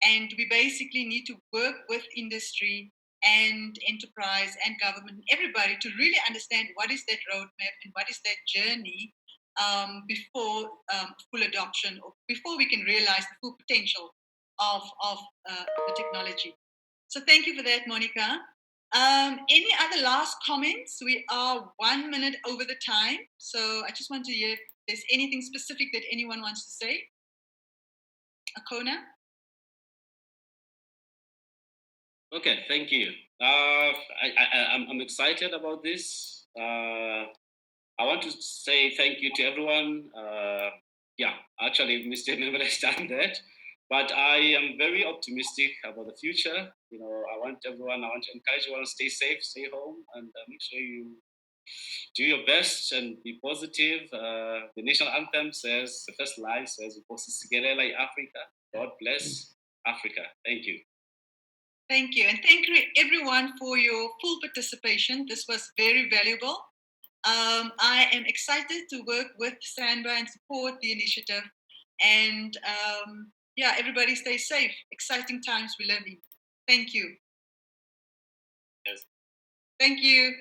and we basically need to work with industry and enterprise and government, everybody, to really understand what is that roadmap and what is that journey before full adoption, or before we can realize the full potential of the technology. So thank you for that, Monica. Any other last comments? We are 1 minute over the time. So I just want to hear if there's anything specific that anyone wants to say. Akona? Okay, thank you. I'm excited about this. I want to say thank you to everyone. Actually, Mr. Member has done that. But I am very optimistic about the future. I want to encourage everyone to stay safe, stay home, and make sure you do your best and be positive. The national anthem says, the first line says, Africa. God bless Africa. Thank you. Thank you. And thank you everyone for your full participation. This was very valuable. I am excited to work with SANBA and support the initiative. And everybody stay safe. Exciting times we live in. Thank you. Yes. Thank you.